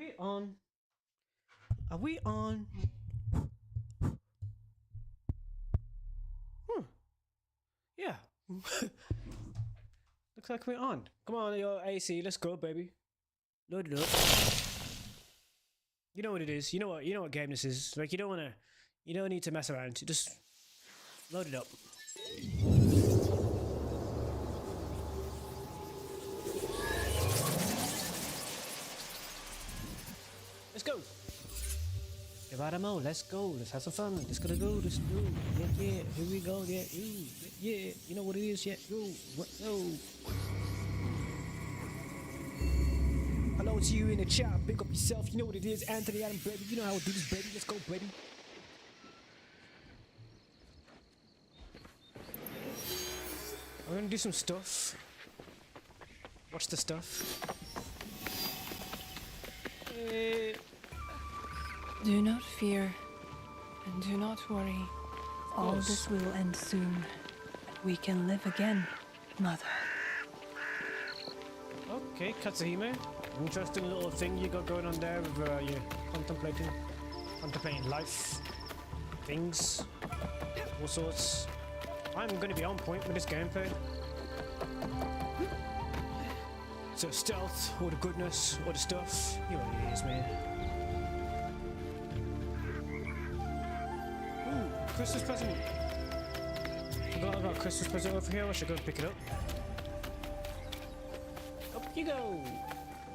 we on? Are we on? Yeah. Looks like we're on. Come on, yo, AC, let's go, baby. Load it up. You know what it is. You know what game this is. Like, you don't need to mess around. Just load it up. Let's go. Geronimo, let's go. Let's have some fun. Let's go. Let's go. Yeah. Here we go. Yeah. Yeah. You know what it is. Yeah. Go. Hello to you in the chat. Pick up yourself. You know what it is. Anthony Allen, baby. You know how we do this, baby. Let's go, baby. I'm gonna do some stuff. Watch the stuff. Do not fear, and do not worry. All this will end soon. We can live again, Mother. Okay, Katsuhime. Interesting little thing you got going on there with you contemplating life, things, all sorts. I'm going to be on point with this gameplay. So stealth, all the goodness, all the stuff. You know what it is, man. Ooh, Christmas present. Forgot about a Christmas present over here. I should go pick it up. Up you go.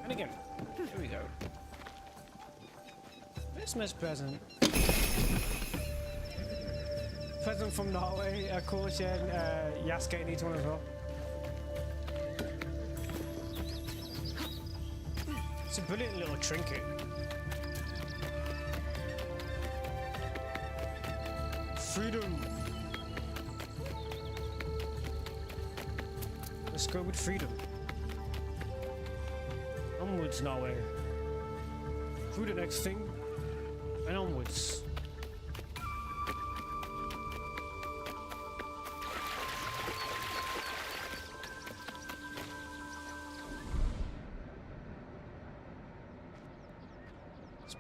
And again. Here we go. Christmas present. Present from Norway, of course, yeah. Yasuke needs one as well. It's a brilliant little trinket. Freedom. Let's go with freedom. Onwards, Norway. Through the next thing, and onwards.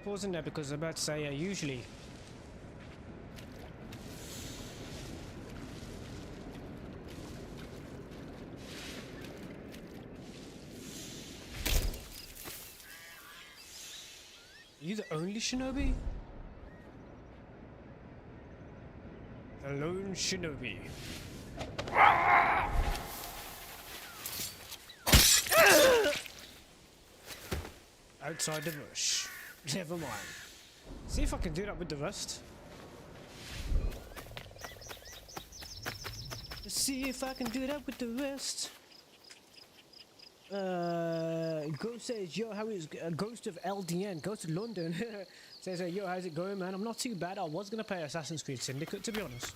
Pausing there because I'm about to say usually are you the only shinobi? The lone shinobi. Outside the bush. Never mind. See if I can do that with the rest. Let's see if I can do that with the rest. Ghost says, yo, how is Ghost of LDN, Ghost of London says, yo, how's it going, man? I'm not too bad. I was gonna play Assassin's Creed Syndicate, to be honest.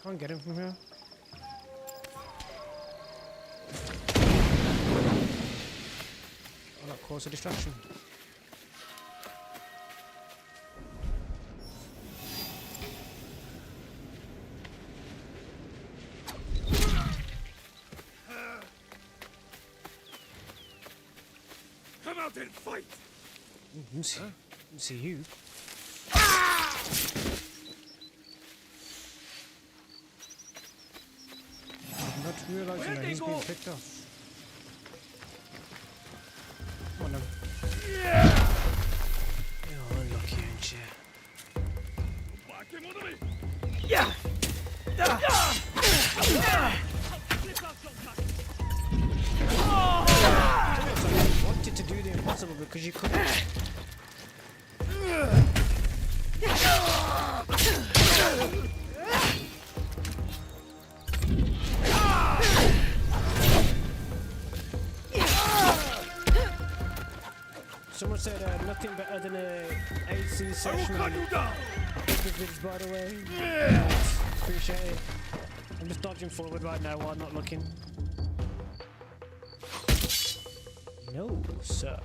Can't get him from here. Oh, that caused a distraction. Come out and fight! See you. Not realizing that he's being picked off. Oh no. You're unlucky, ain't you? Yeah! You wanted to do the impossible because you couldn't. Someone said nothing better than a AC session. By the way. Appreciate it. I'm just dodging forward right now while not looking. No, sir.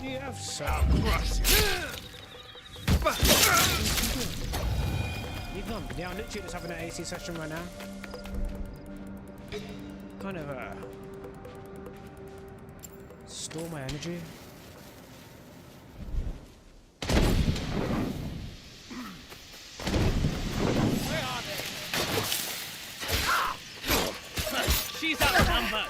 Yeah, sir. Leave them. Yeah, I'm literally just having an AC session right now. Kind of store my energy. Where are they? She's outnumbered.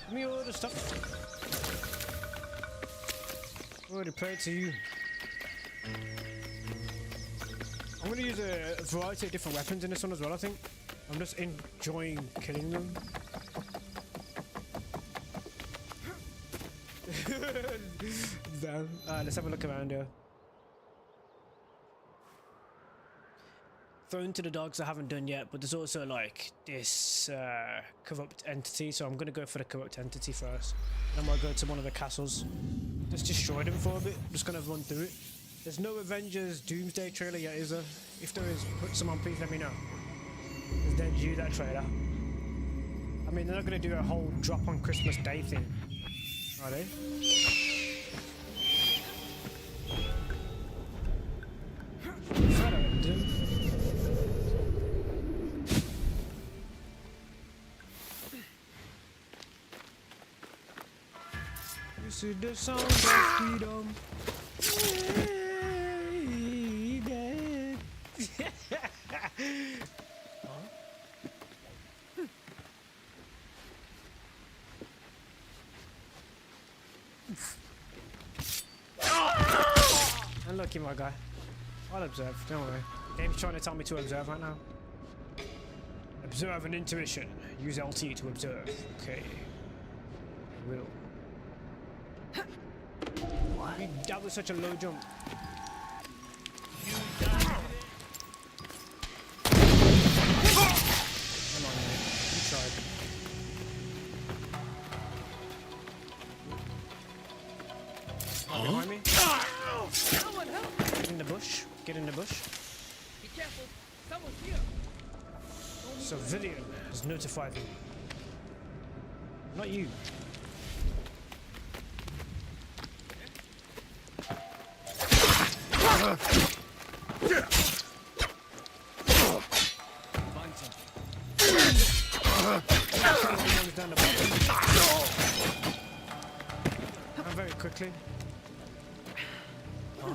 Give me all the stuff. Already prayed to you. I'm gonna use a variety of different weapons in this one as well, I think. I'm just enjoying killing them. Damn. Let's have a look around here. Thrown to the dogs I haven't done yet, but there's also like this corrupt entity, so I'm gonna go for the corrupt entity first. And I might go to one of the castles. Just destroy them for a bit. I'm just gonna run through it. There's no Avengers Doomsday trailer yet, is there? If there is, put some on, please let me know. Because they're due that trailer. I mean, they're not gonna do a whole drop on Christmas Day thing, are they? You see the sound of freedom. Unlucky, my guy. I'll observe, don't worry. Game's trying to tell me to observe right now. Observe an intuition. Use LT to observe. Okay. I will. What? That was such a low jump. Come on, man. You tried. Behind me. Someone help! Get in the bush. Get in the bush. Be careful. Someone's here. Civilian has notified me. Not you. And very quickly. Huh?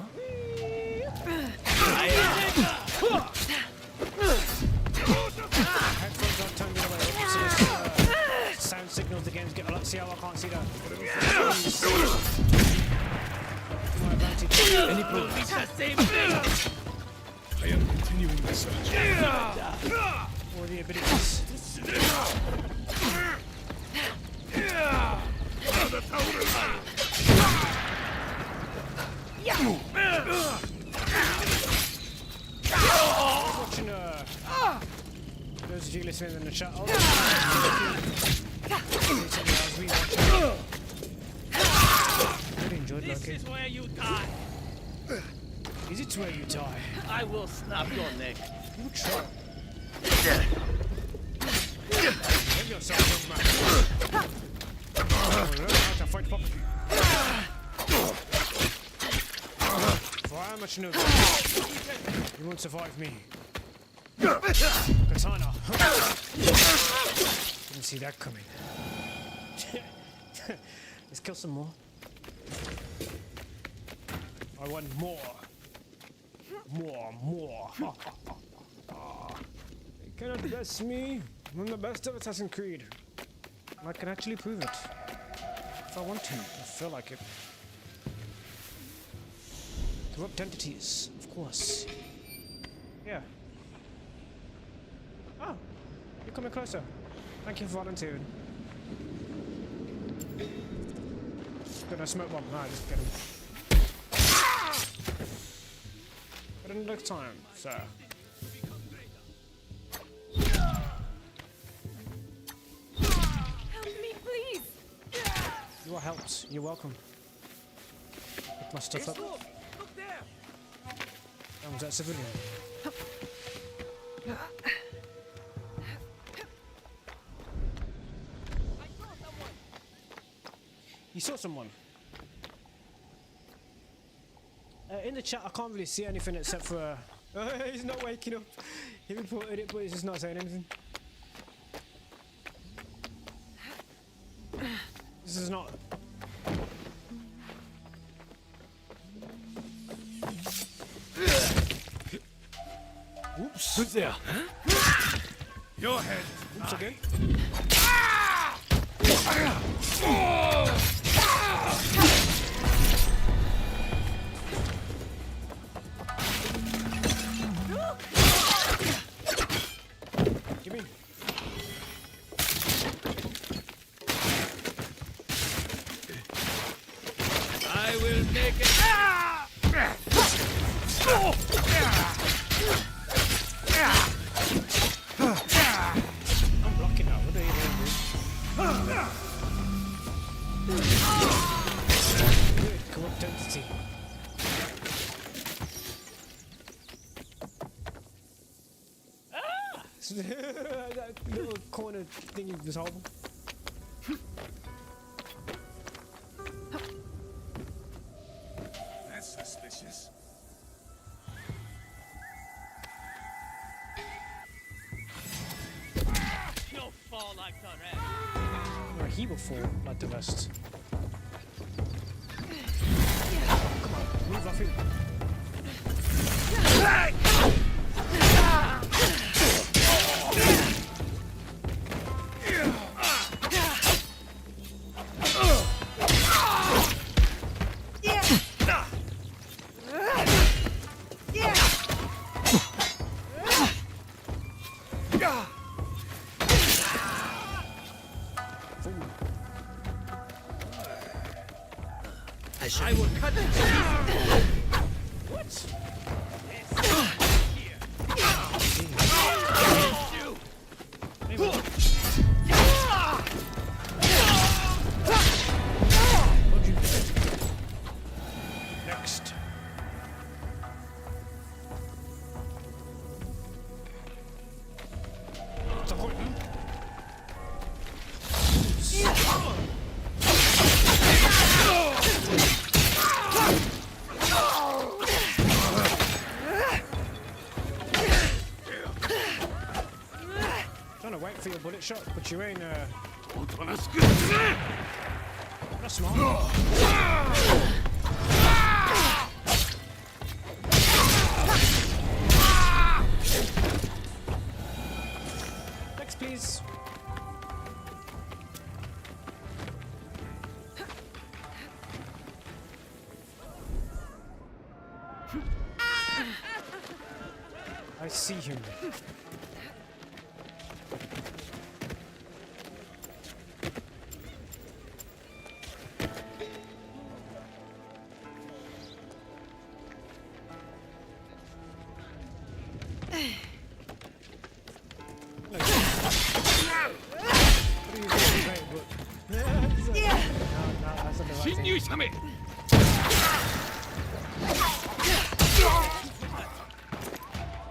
Headphones aren't turned the other way, so this sound signals the game's get. See how I can't see that. My advantage. Any problem? It's the same thing. I am continuing the search. Or the abilities. Watching those of you listening in the chat. I really enjoyed This Loki. is where you die. Is it where you die? I will snap your neck. You try. Give yourself, man. Learn how to fight properly. For how much know you won't survive me. Katana. Didn't see that coming. Let's kill some more. I want more. More. You cannot best me. I'm the best of Assassin's Creed. I can actually prove it. If I want to. I feel like it. Corrupt entities, of course. coming closer. Thank you for volunteering. Gonna smoke bomb. Alright, just get him. But another time, sir. Help me, please! You are helped. You're welcome. Pick my stuff up. Look there. Oh, was that civilian? I saw someone. You saw someone? In the chat, I can't really see anything except for... he's not waking up. He reported it, but he's just not saying anything. This is not... Oops. Who's there? Your head. Oops, again. Give me. I will make it. I'm blocking now. What are you doing? Good, corrupt entity. That little corner thing was horrible. That's suspicious. You'll fall like the rest. Or he will fall like the rest. Come on, move off it. I will cut it. What? Hey, what? What'd you do? Next. It's a horton. Trying to wait for your bullet shot, but you ain't not smart. Next, please. I see him.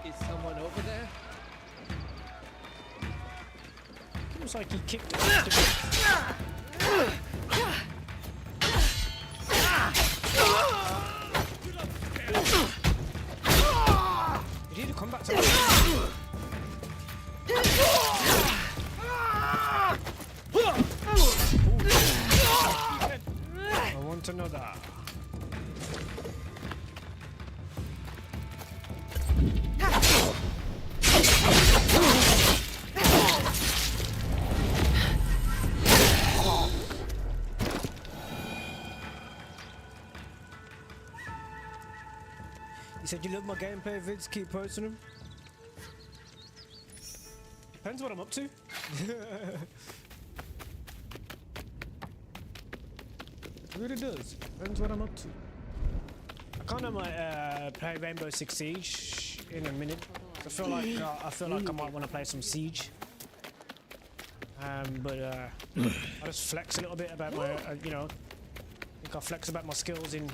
Is someone over there? Looks like he kicked it off the Did he come back to life? I want to know that. You said you love my gameplay vids, keep posting them. Depends what I'm up to. It really does. Depends what I'm up to. I kind of might play Rainbow Six Siege in a minute. I feel like I might want to play some Siege. But I just flex a little bit about my, you know, I think I'll flex about my skills in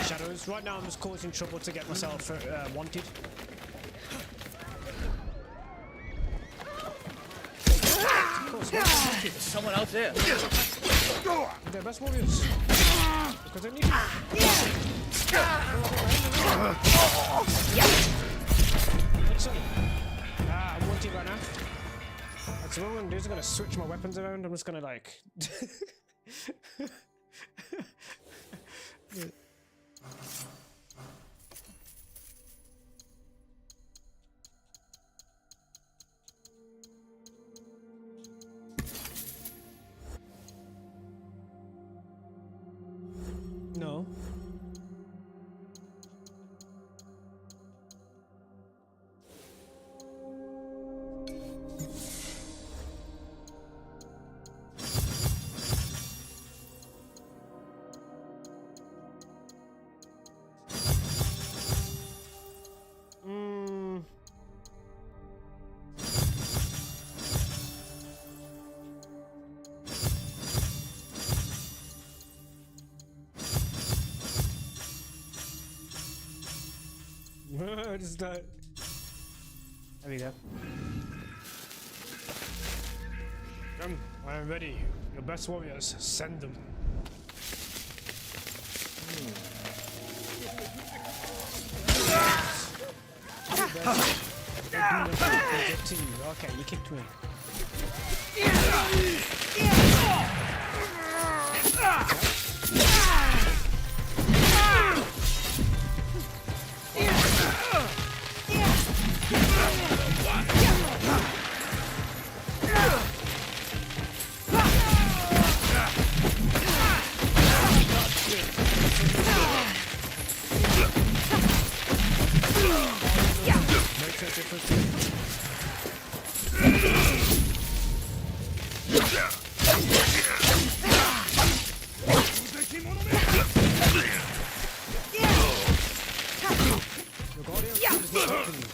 Shadows. Right now I'm just causing trouble to get myself wanted. Of course, wanted. There's someone out there. They're best warriors. Because they need to. I'm wanted right now. That's what I'm gonna do is I'm gonna switch my weapons around. I'm just gonna like yeah. No. What is that? There we go. Come, I am ready. Your best warriors, send them. Okay, you kicked me.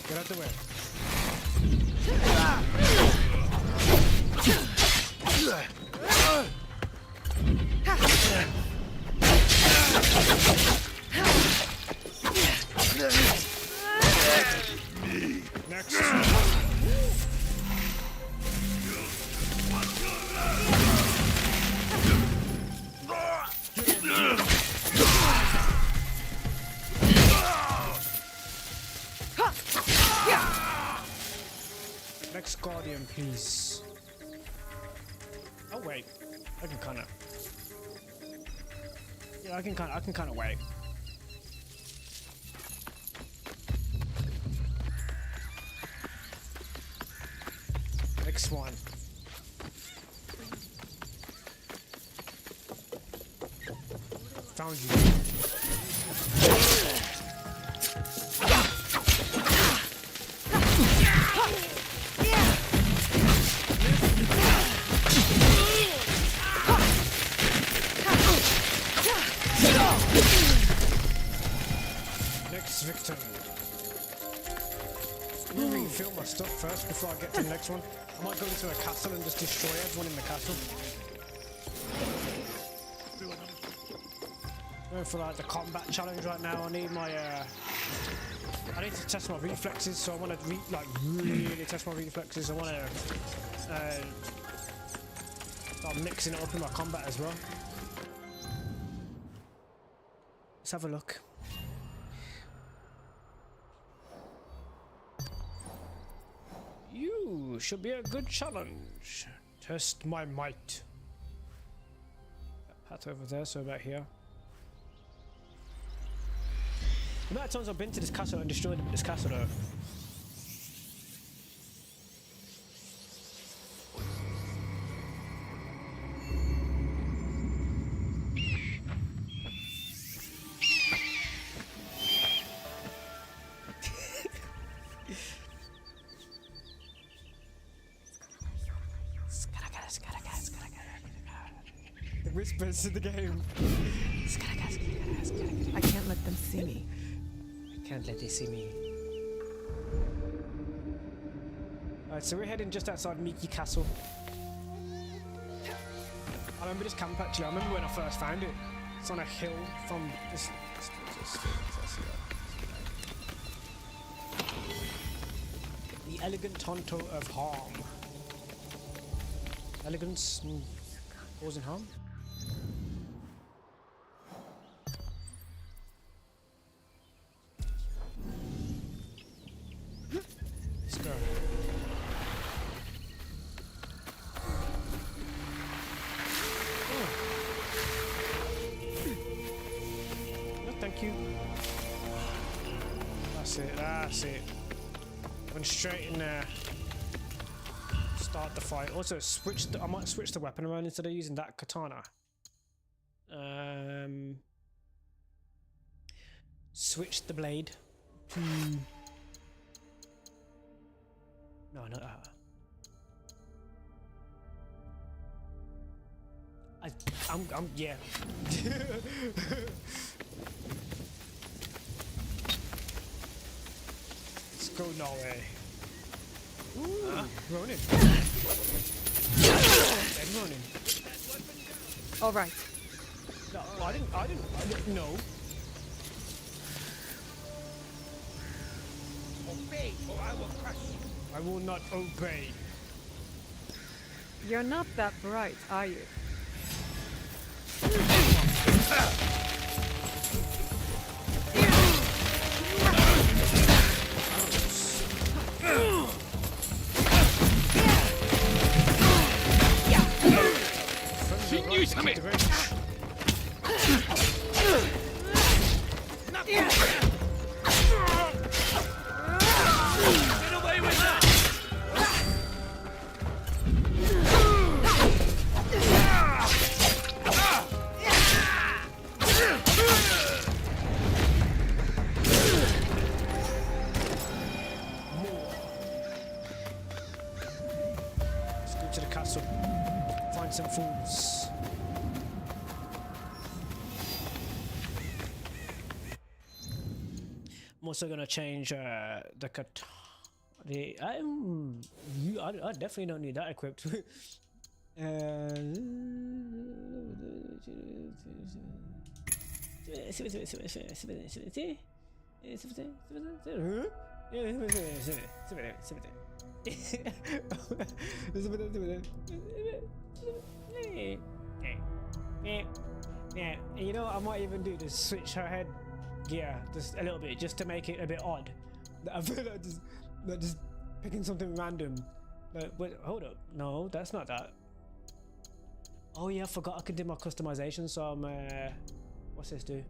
Get out the way. Next. Next Guardian, please. Oh wait, I can kind of. Yeah, I can kind of wait. Next one. Found you. Next victim. I'm gonna refill my stuff first before I get to the next one. I might go into a castle and just destroy everyone in the castle. Going for like the combat challenge right now. I need my I need to test my reflexes, so I want to really test my reflexes. I want to start mixing it up in my combat as well. Let's have a look. You should be a good challenge. Test my might. That path over there, so about here. The amount of times I've been to this castle and destroyed this castle though. The whispers in the game. I can't let them see me. Can't let they see me. Alright, so we're heading just outside Miki Castle. I remember this camp actually. I remember when I first found it. It's on a hill from this. The elegant Tonto of harm. Elegance causing harm. Let's go. No, thank you. That's it, that's it. Went straight in there. Start the fight. Also, I might switch the weapon around instead of using that katana. Switch the blade to... No, not that. I'm yeah. Let's go Norway. Ronin. Dead Ronin. All right. No, I didn't, no. Obey, or I will crush you. I will not obey. You're not that bright, are you? Get away with that! Let's go to the castle. Find some fools. I'm also gonna change the cut. I definitely don't need that equipped. Yeah, you know what I might even do is switch her head gear just a little bit, just to make it a bit odd. I feel like just picking something random. Like, wait, hold up, no, that's not that. Oh yeah, I forgot I could do my customization. So I'm what's this do?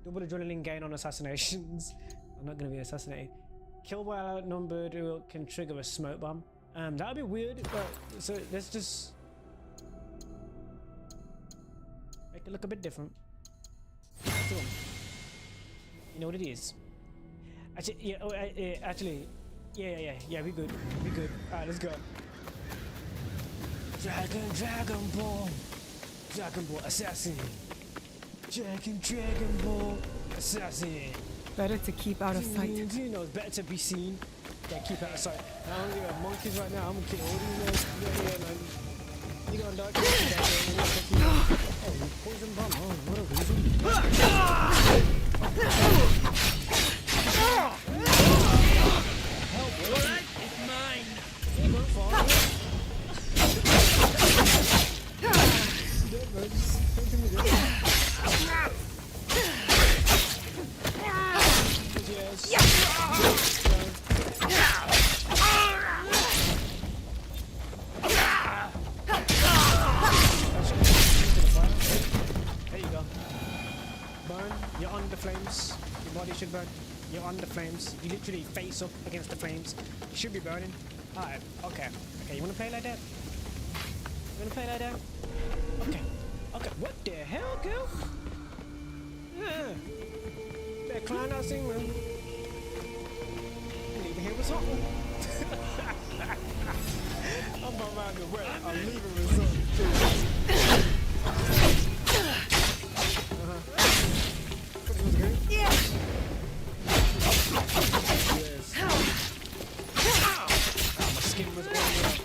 Double adrenaline gain on assassinations. I'm not gonna be assassinated. Kill while outnumbered can trigger a smoke bomb. That'd be weird, but so let's just make it look a bit different. You know what it is? Actually, yeah. Oh, actually, yeah. We good. Alright, let's go. Dragon Ball assassin. Dragon Ball assassin. Better to keep out of sight. You know, it's better to be seen than keep out of sight. I don't think we have monkeys right now. I'm gonna kill all these guys. Yeah, man. You gonna die? Oh, poison bomb. Oh, what a reason. Alright, it's mine. Hey, don't fall. There you go. Burn. You're on the flames. Your body should burn. You're on the flames. You literally face up against the flames. You should be burning. Alright, okay. Okay, you wanna play like that? You wanna play like that? Okay. Okay, what the hell, girl? Yeah. That clown I sing, man. I didn't even hear what's up. I'm around the way. I'm leaving with something.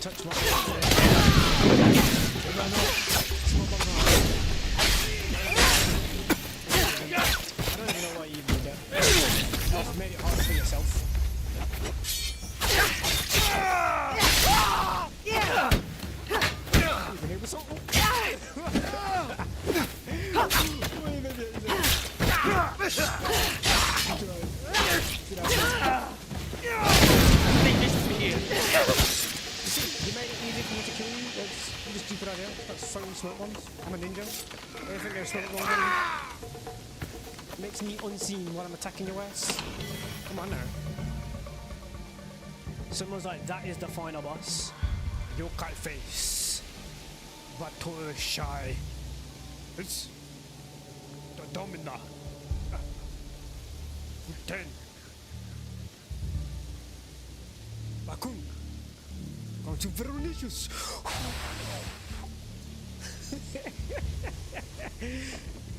touch my I don't even know why you did that. You just made it harder for yourself. Even it was so Take this to here. You made it easy for me to kill you. That's a stupid idea. That's throwing smoke bombs. I'm a ninja. I think there's smoke bombs. Makes me unseen while I'm attacking your ass. Come on now. Someone's like, that is the final boss. Yokai face. Bator shy. It's the Domina. 10. Bakun. Going to Veronicius.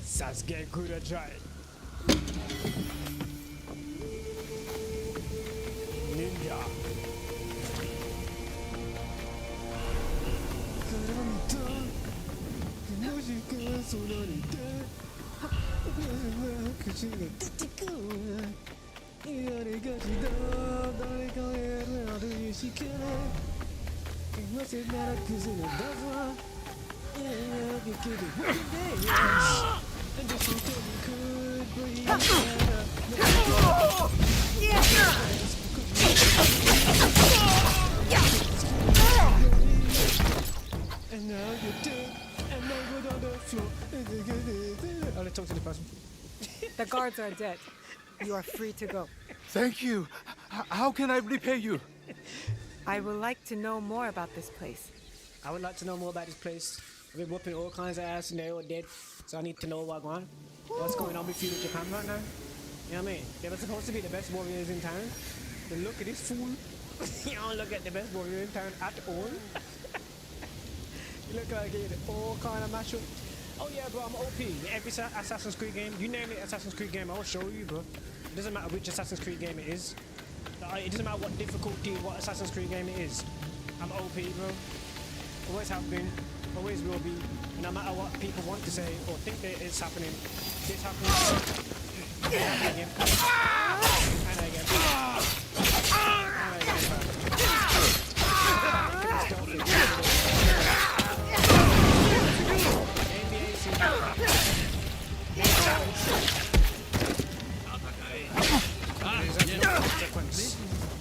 Sasuke Kurajai. Ninja. And now you're dead, and now you're on the floor. I'll talk to the person. The guards are dead. You are free to go. Thank you. How can I repay you? I would like to know more about this place. I would like to know more about this place. I've been whooping all kinds of ass and they're all dead. So I need to know what's going on with you in Japan right now. You know what I mean? They were supposed to be the best warriors in town. But look at this fool. You don't look at the best warrior in town at all. You look like it all kind of mashup. Oh yeah, bro, I'm OP. Every Assassin's Creed game, you name it Assassin's Creed game, I'll show you, bro. It doesn't matter which Assassin's Creed game it is. It doesn't matter what difficulty, what Assassin's Creed game it is. I'm OP, bro. Always have been, always will be. And no matter what people want to say or think that it's happening, it's happening. And again. And again.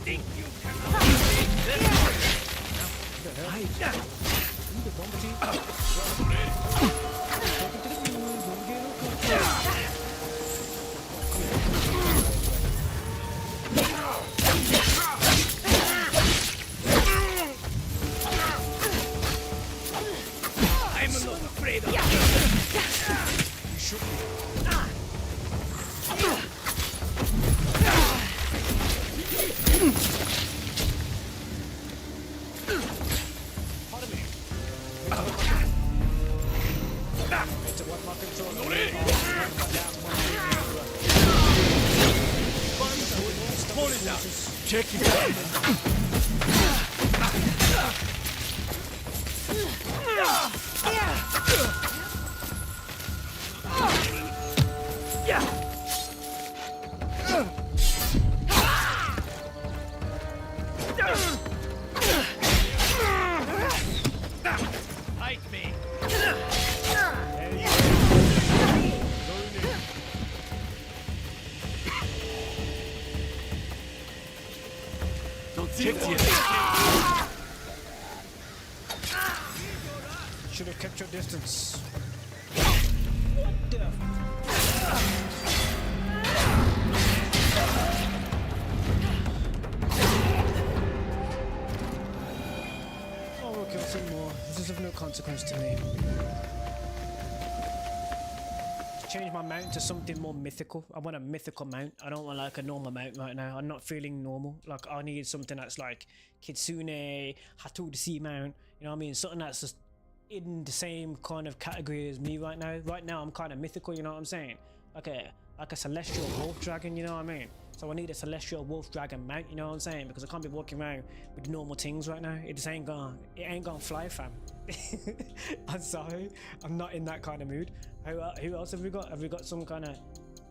Think you I'm not afraid of you. You should be. Pardon me. It's what my control Pull it out. Check it out. Fight me. Don't check it. Should have kept your distance. What the? Oh, we'll kill some more. This is of no consequence to me. Change my mount to something more mythical. I want a mythical mount. I don't want like a normal mount right now. I'm not feeling normal. Like I need something that's like Kitsune, Hatu the Sea mount. You know what I mean? Something that's just in the same kind of category as me right now. Right now I'm kind of mythical, you know what I'm saying? Like a celestial wolf dragon, you know what I mean? So I need a celestial wolf dragon mount, you know what I'm saying? Because I can't be walking around with the normal things right now. It just ain't gonna fly, fam. I'm sorry, I'm not in that kind of mood. Who else have we got? Have we got some kind of...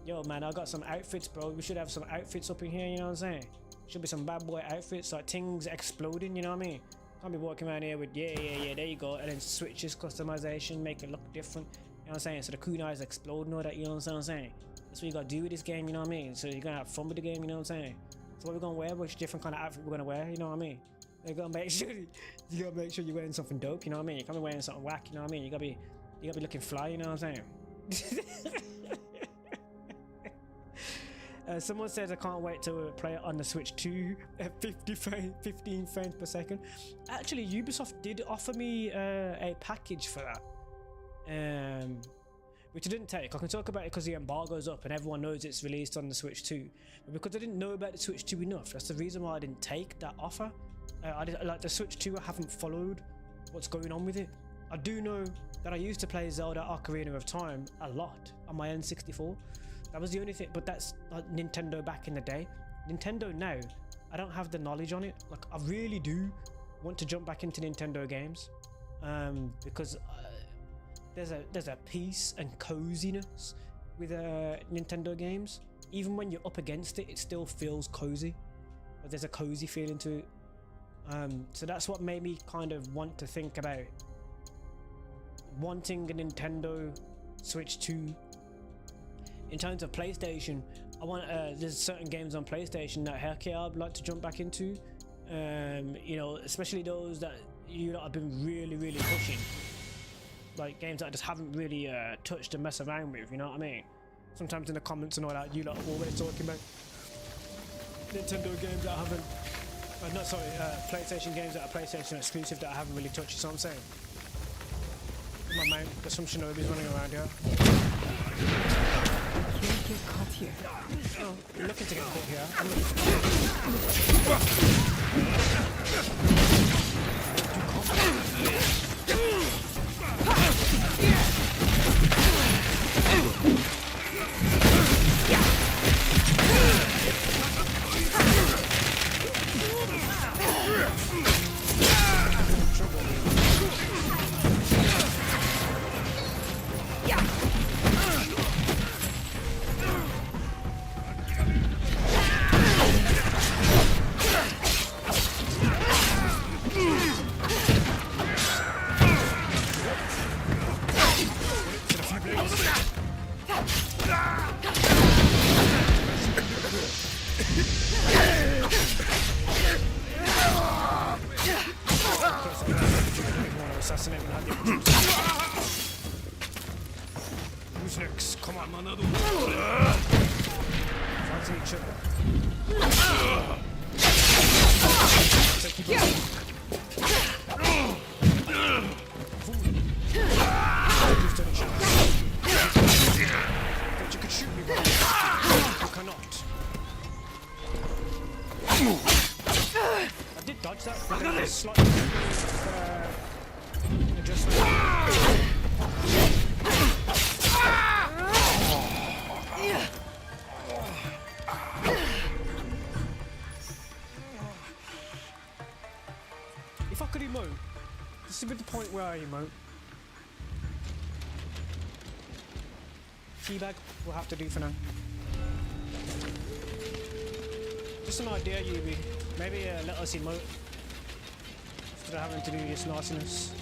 Yo man, I got some outfits, bro. We should have some outfits up in here, you know what I'm saying? Should be some bad boy outfits, like things exploding, you know what I mean? Can't be walking around here with yeah, there you go, and then switches, customization, make it look different, you know what I'm saying? So the kunais explode and all that, you know what I'm saying? That's what you gotta do with this game, you know what I mean? So you're gonna have fun with the game, you know what I'm saying? So what we're gonna wear, which different kind of outfit we're gonna wear, you know what I mean? You gotta make sure you're wearing something dope, you know what I mean? You can't be wearing something whack, you know what I mean? You gotta be looking fly, you know what I'm saying? Someone says I can't wait to play it on the Switch 2 at 15 frames per second. Actually, Ubisoft did offer me a package for that, which I didn't take. I can talk about it because the embargo's up and everyone knows it's released on the Switch 2. But because I didn't know about the Switch 2 enough, that's the reason why I didn't take that offer. Like the Switch 2, I haven't followed what's going on with it. I do know that I used to play Zelda Ocarina of Time a lot on my N64. That was the only thing, but that's like Nintendo back in the day. Nintendo now, I don't have the knowledge on it. Like I really do want to jump back into Nintendo games, because there's a peace and coziness with Nintendo games. Even when you're up against it, it still feels cozy. But there's a cozy feeling to it. So that's what made me kind of want to think about wanting a Nintendo Switch 2. In terms of PlayStation, I want there's certain games on PlayStation that heck yeah I'd like to jump back into. You know, especially those that you lot have been really pushing, like games that I just haven't really touched and messed around with. You know what I mean? Sometimes in the comments and all that, you lot are always talking about Nintendo games that I haven't. PlayStation games that are PlayStation exclusive that I haven't really touched. You know what I'm saying? My mount, there's some shinobis running around here. Can't get caught here. Oh, you're looking to get caught here. I'm Who's next? Come on, another one. Fighting each other. Take you back. Thought you could shoot me, but you cannot. I did dodge that, but then slightly adjustment. If I could emote, this is the point where I emote. Teabag will have to do for now. Just an idea, Yubi. Maybe let us emote instead of having to do this nastiness.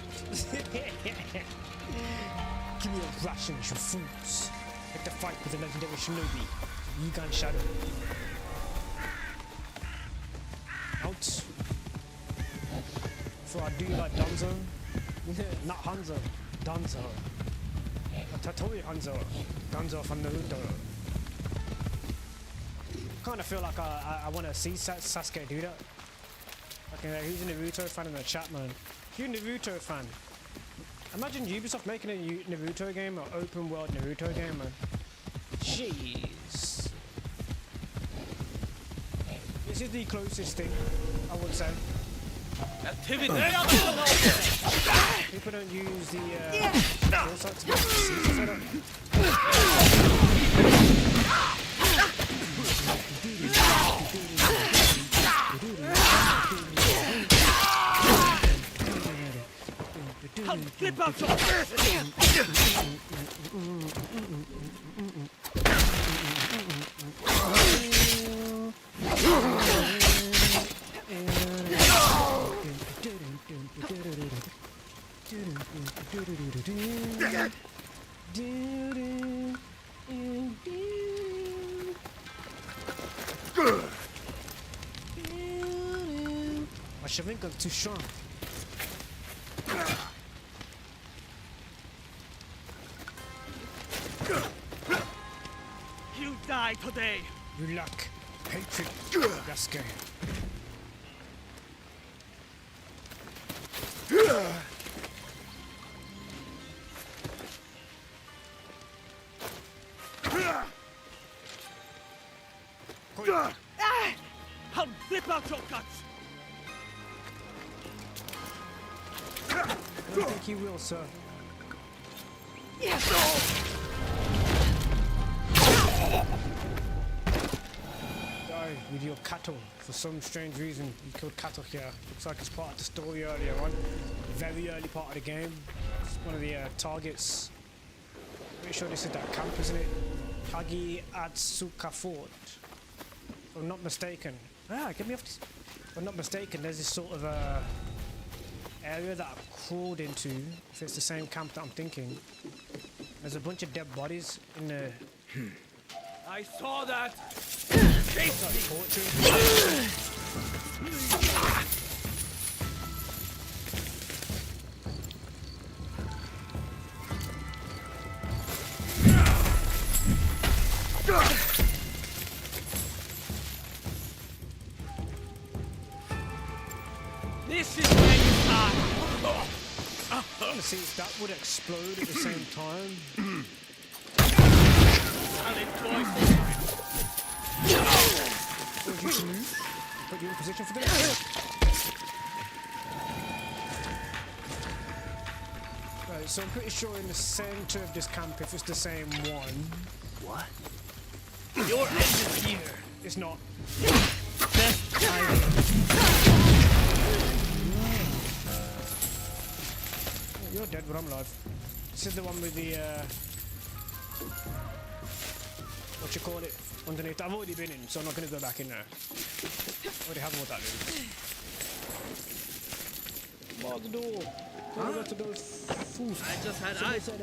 Give me your rations, you fools. Like the fight with the legendary shinobi, Yigan Shadow. Out. For I do like Donzo. Not Hanzo, Donzo. Tatori Hanzo. Donzo from Naruto. Kind of feel like I want to see Sasuke do that. Okay, who's a Naruto fan in the chat, man? If you're a Naruto fan, imagine Ubisoft making a Naruto game, or open world Naruto game, man. Jeez. This is the closest thing, I would say. People don't use the foresight to get the season set up. I'll flip out your... My Sharingan's too strong. You die today. You lack hatred, Yasuke. I'll flip out your guts. I don't think you will, sir. Die with your cattle. For some strange reason, you killed cattle here. Looks like it's part of the story earlier on. Very early part of the game. It's one of the targets. Pretty sure this is that camp, isn't it? Hagi Atsuka Fort. If I'm not mistaken. Get me off this. If I'm not mistaken, there's this sort of area that I've crawled into. If it's the same camp that I'm thinking. There's a bunch of dead bodies in the... I saw that. This is where you die. I see if that would explode at the same time. I'll enjoy this. Or you can move. Put you in position for the next. Right, so I'm pretty sure in the center of this camp, if it's the same one. What? Your end is here. It's not. Best timing. You're dead, but I'm alive. This is the one with the what you call it underneath. I've already been in, so I'm not going to go back in there. Already have what that is. Bar the door. Huh? Go to those fools. I just had Someone eyes. said,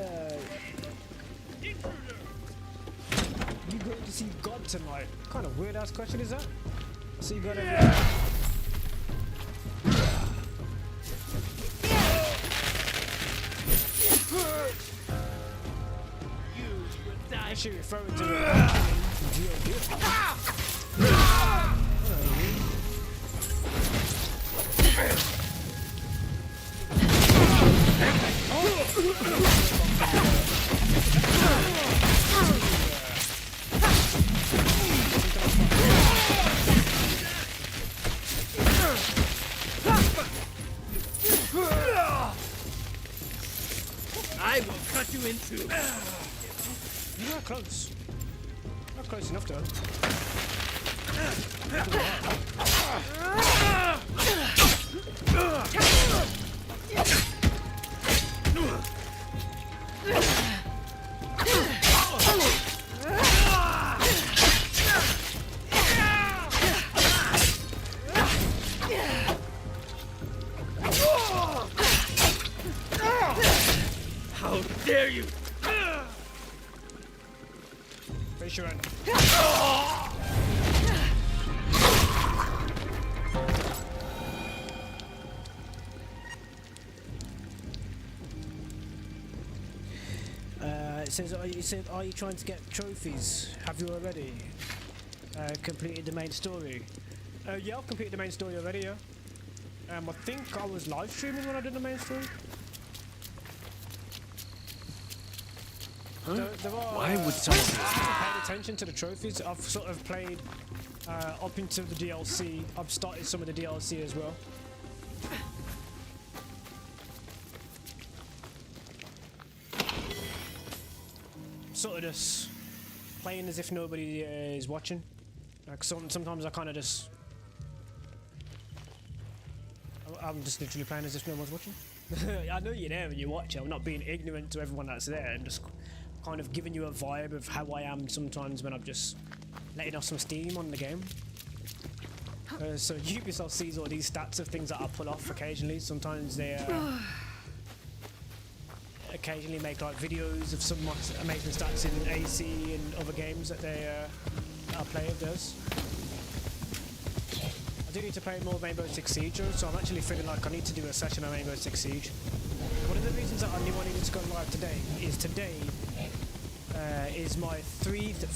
you go to see God tonight. What kind of weird ass question is that? So you got to. Actually referring to the I will cut you in two. You are close. Not close enough though. How dare you! Face your end. It said, are you trying to get trophies? Have you already completed the main story? Yeah, I've completed the main story already, yeah. I think I was live streaming when I did the main story. Huh? There are, Why would someone... I paid attention to the trophies. I've sort of played up into the DLC. I've started some of the DLC as well. Sort of just playing as if nobody is watching. Like sometimes I kind of just... I'm just literally playing as if no one's watching. I know you're there and you watch it. I'm not being ignorant to everyone that's there and just kind of giving you a vibe of how I am sometimes when I'm just letting off some steam on the game. So Ubisoft sees all these stats of things that I pull off occasionally. Sometimes they occasionally make like videos of some amazing stats in AC and other games that I play of theirs. I do need to play more Rainbow Six Siege, so I'm actually feeling like I need to do a session on Rainbow Six Siege. One of the reasons that I knew I needed to go live today is my for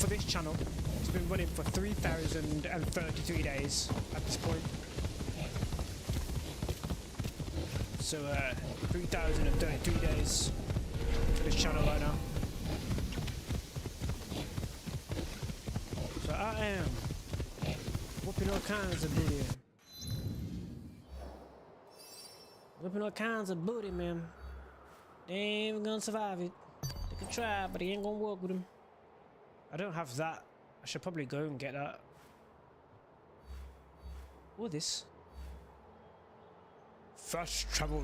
this channel. It's been running for 3,033 days at this point. So 3,033 days for this channel right now. So I am whooping all kinds of booty. Whooping all kinds of booty, man. They ain't even gonna survive it. They can try, but they ain't gonna work with them. I don't have that. I should probably go and get that. Or this. Fast travel.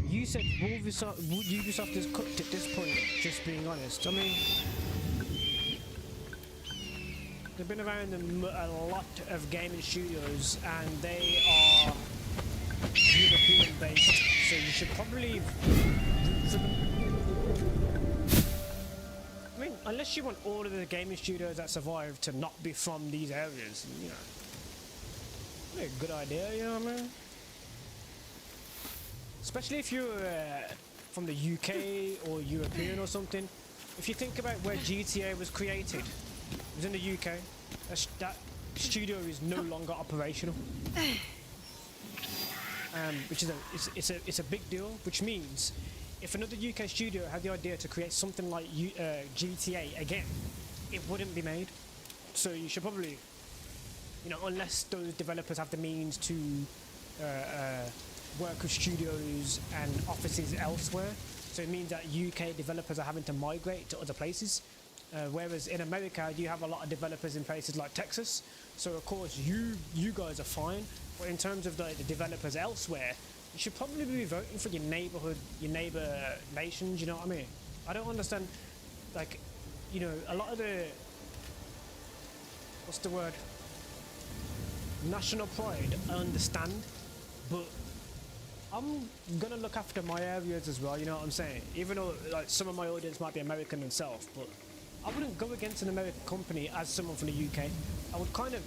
You said Ubisoft is cooked at this point, just being honest. I mean, they've been around a lot of gaming studios and they are European based, so you should probably root for them. I mean, unless you want all of the gaming studios that survive to not be from these areas, you know, a good idea, you know what I mean? Especially if you're from the UK or European or something. If you think about where GTA was created, it was in the UK. That studio is no longer operational, which is it's a big deal. Which means if another UK studio had the idea to create something like GTA again, it wouldn't be made. So you should probably, you know, unless those developers have the means to work with studios and offices elsewhere. So it means that UK developers are having to migrate to other places. Whereas in America, you have a lot of developers in places like Texas. So of course, you guys are fine. But in terms of the developers elsewhere, you should probably be voting for your neighborhood, your neighbor nations, you know what I mean? I don't understand, like, you know, a lot of the, what's the word? National pride, I understand, but I'm gonna look after my areas as well, you know what I'm saying? Even though like some of my audience might be American themselves, but I wouldn't go against an American company as someone from the UK. I would kind of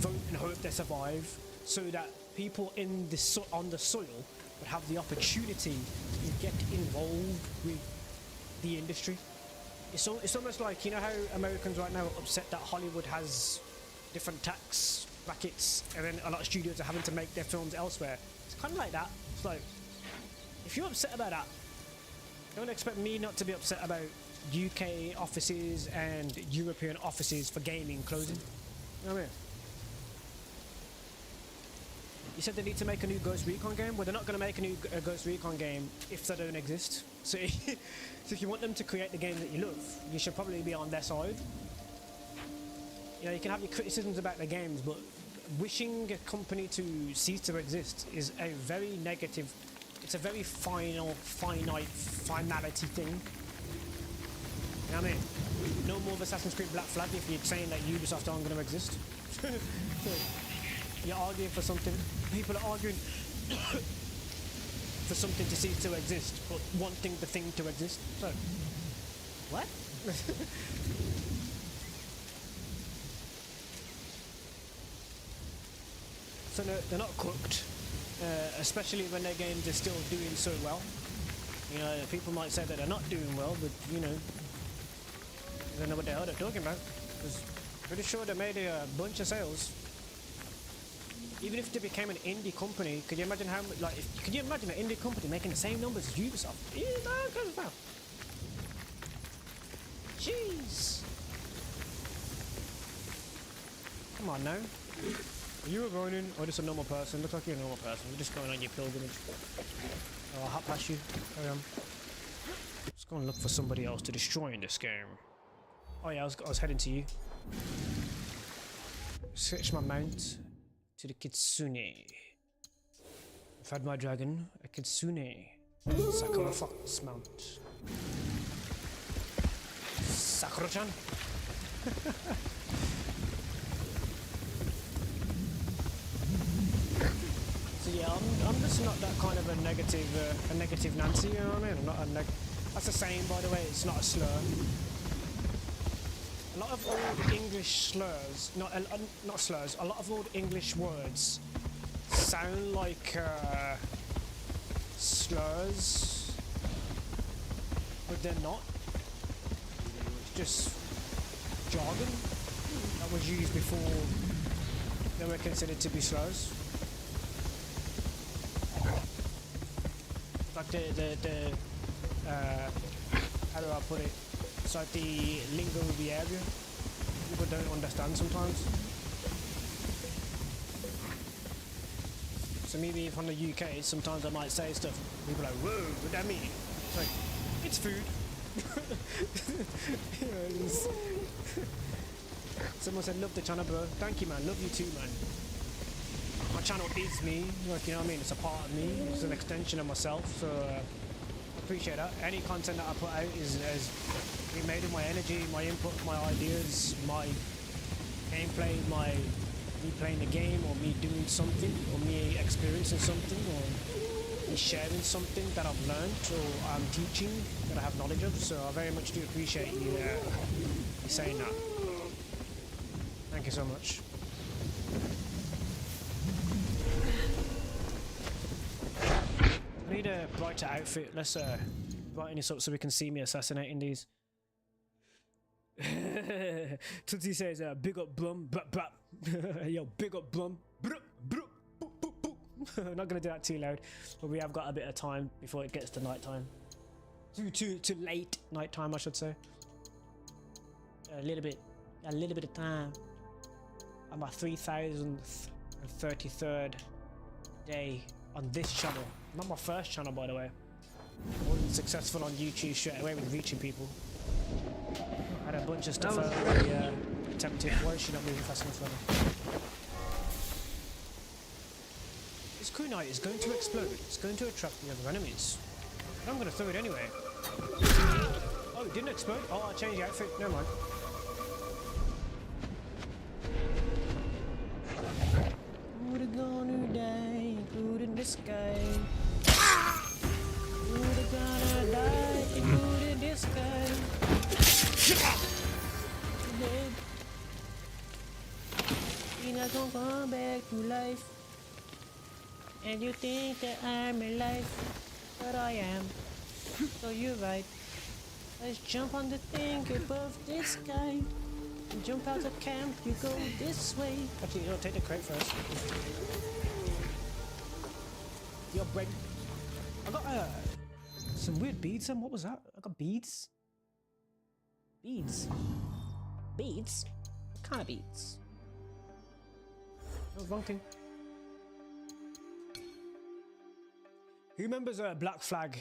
vote and hope they survive so that people in the on the soil would have the opportunity to get involved with the industry. It's almost like, you know how Americans right now are upset that Hollywood has different tax brackets and then a lot of studios are having to make their films elsewhere. It's kind of like that. It's like, if you're upset about that, don't expect me not to be upset about UK offices and European offices for gaming closing. You know what I mean? You said they need to make a new Ghost Recon game? Well, they're not going to make a new Ghost Recon game if they don't exist. So if you want them to create the game that you love, you should probably be on their side. You know, you can have your criticisms about the games, but wishing a company to cease to exist is a very negative, it's a very finality thing. You know what I mean? No more of Assassin's Creed Black Flag if you're saying that Ubisoft aren't going to exist. So, you're arguing for something, people are arguing for something to cease to exist, but wanting the thing to exist. So, what? So no, they're not cooked, especially when their games are still doing so well. You know, people might say that they're not doing well, but you know, I don't know what the hell they're talking about. Because pretty sure they made a bunch of sales. Even if they became an indie company, could you imagine how like? Could you imagine an indie company making the same numbers as Ubisoft? Yeah, that kind of stuff. Jeez. Come on now. Are you a Ronin or just a normal person? Looks like you're a normal person. You're just going on your pilgrimage. Oh, I'll hop past you. Carry on. Just go and look for somebody else to destroy in this game. Oh yeah, I was heading to you. Switch my mount to the Kitsune. I've had my dragon, a Kitsune. Sakura Fox mount. Sakura-chan? So yeah, I'm just not that kind of a negative Nancy, you know what I mean? I'm not a that's a saying, by the way, it's not a slur. A lot of old English slurs, not slurs, a lot of old English words sound like slurs, but they're not. It's just jargon that was used before they were considered to be slurs. Like how do I put it? It's like the lingo of the area. People don't understand sometimes. So maybe if I'm from the UK, sometimes I might say stuff. People are like, whoa, what that mean? It's like, it's food. You know, someone said, love the channel, bro. Thank you, man. Love you too, man. My channel is me. Like, you know what I mean? It's a part of me. It's an extension of myself. So I appreciate that. Any content that I put out is been made with my energy, my input, my ideas, my gameplay, me playing the game, or me doing something, or me experiencing something, or me sharing something that I've learned or I'm teaching that I have knowledge of. So I very much do appreciate you saying that. Thank you so much. I need a brighter outfit. Let's brighten this up so we can see me assassinating these. Tootsie says, big up Blum, brap, brap. Yo, big up Blum. Bruh, bruh, boop, boop, boop. Not gonna do that too loud, but we have got a bit of time before it gets to night time. Too late night time, I should say. A little bit of time. On my 3033rd day on this channel. Not my first channel, by the way. I wasn't successful on YouTube straight away with reaching people. I had a bunch of stuff already attempted. Why is she not moving fast enough for me? This kunai is going to explode. It's going to attract the other enemies. I'm going to throw it anyway. Oh, it didn't explode? Oh, I changed the outfit. Never mind. We're gonna die, including this guy. We're gonna die, including this guy. Dead. You're not gonna come back to life. And you think that I'm alive, but I am. So you're right. Let's jump on the thing above this guy. And jump out of camp, you go this way. Actually, you'll take the crate first. Yo, break. I got some weird beads. What was that? I got beads. Beads. Beads? What kind of beads? No, wrong thing. Who remembers Black Flag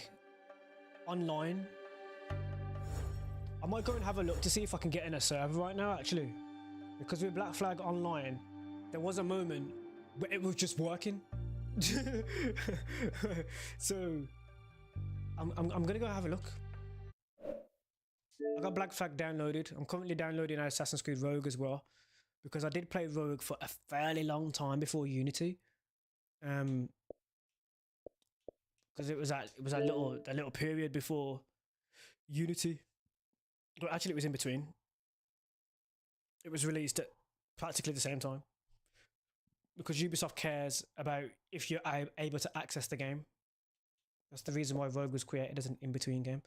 online? I might go and have a look to see if I can get in a server right now, actually. Because with Black Flag Online, there was a moment where it was just working. So, I'm gonna go have a look. I got Black Flag downloaded. I'm currently downloading Assassin's Creed Rogue as well. Because I did play Rogue for a fairly long time before Unity. Because it was a little period before Unity. Well, actually, it was in between. It was released at practically the same time. Because Ubisoft cares about if you're able to access the game. That's the reason why Rogue was created as an in-between game.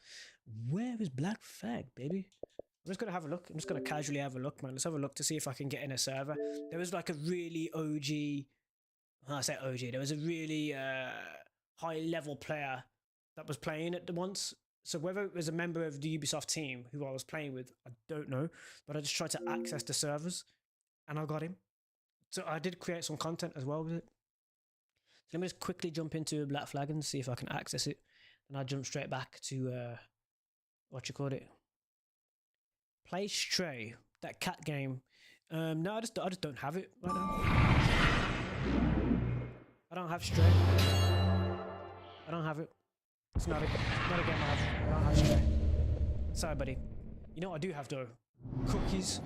Where is Black Flag, baby? I'm just going to have a look. I'm just going to casually have a look, man. Let's have a look to see if I can get in a server. There was like a really OG... When I say OG, there was a really high-level player that was playing at the once. So whether it was a member of the Ubisoft team who I was playing with, I don't know. But I just tried to access the servers and I got him. So I did create some content as well with it. So let me just quickly jump into Black Flag and see if I can access it. And I'll jump straight back to what you call it? Play Stray, that cat game. No, I just don't have it right now. I don't have Stray. I don't have it. It's not a game I have. I don't have Stray. Sorry, buddy. You know what I do have though? Cookies.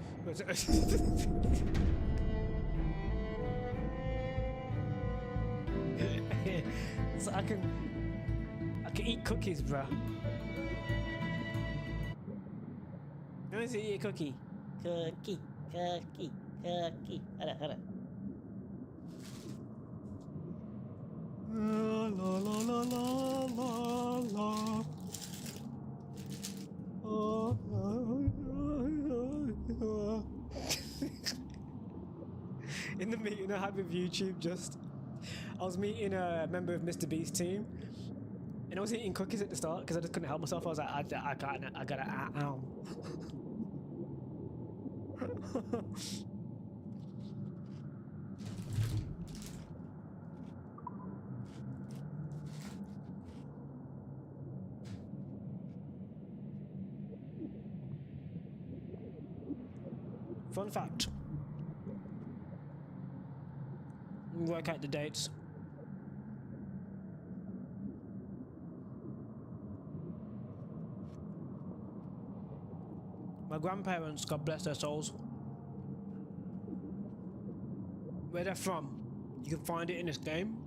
So I can eat cookies, bruh. Let me see eat a cookie. Cookie. Hold on. La la la la la la. In the meeting I had with YouTube, I was meeting a member of Mr. Beast's team, and I was eating cookies at the start because I just couldn't help myself. I was like, I gotta, ow. Fun fact. Work out the dates. My grandparents, God bless their souls, where they're from, you can find it in this game.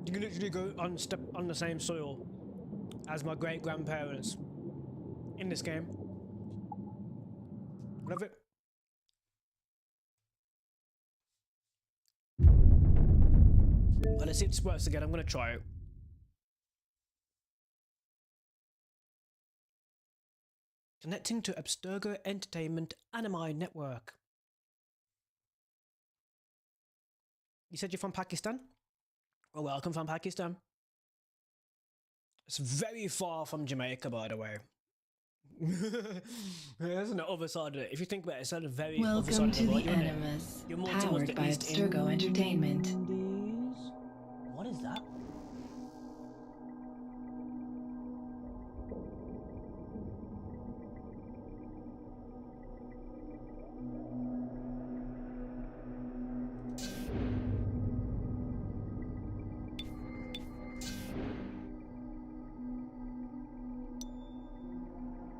You can literally go step on the same soil as my great grandparents in this game. Love it. Well, let's see if this works again. I'm gonna try it. Connecting to Abstergo Entertainment Anime Network. You said you're from Pakistan? Well, welcome from Pakistan. It's very far from Jamaica, by the way. That's on the other side of it. If you think about it, it's on the very other side Welcome of to the world. the Animus, You're more towards powered the by East Abstergo Entertainment. Indies. What is that?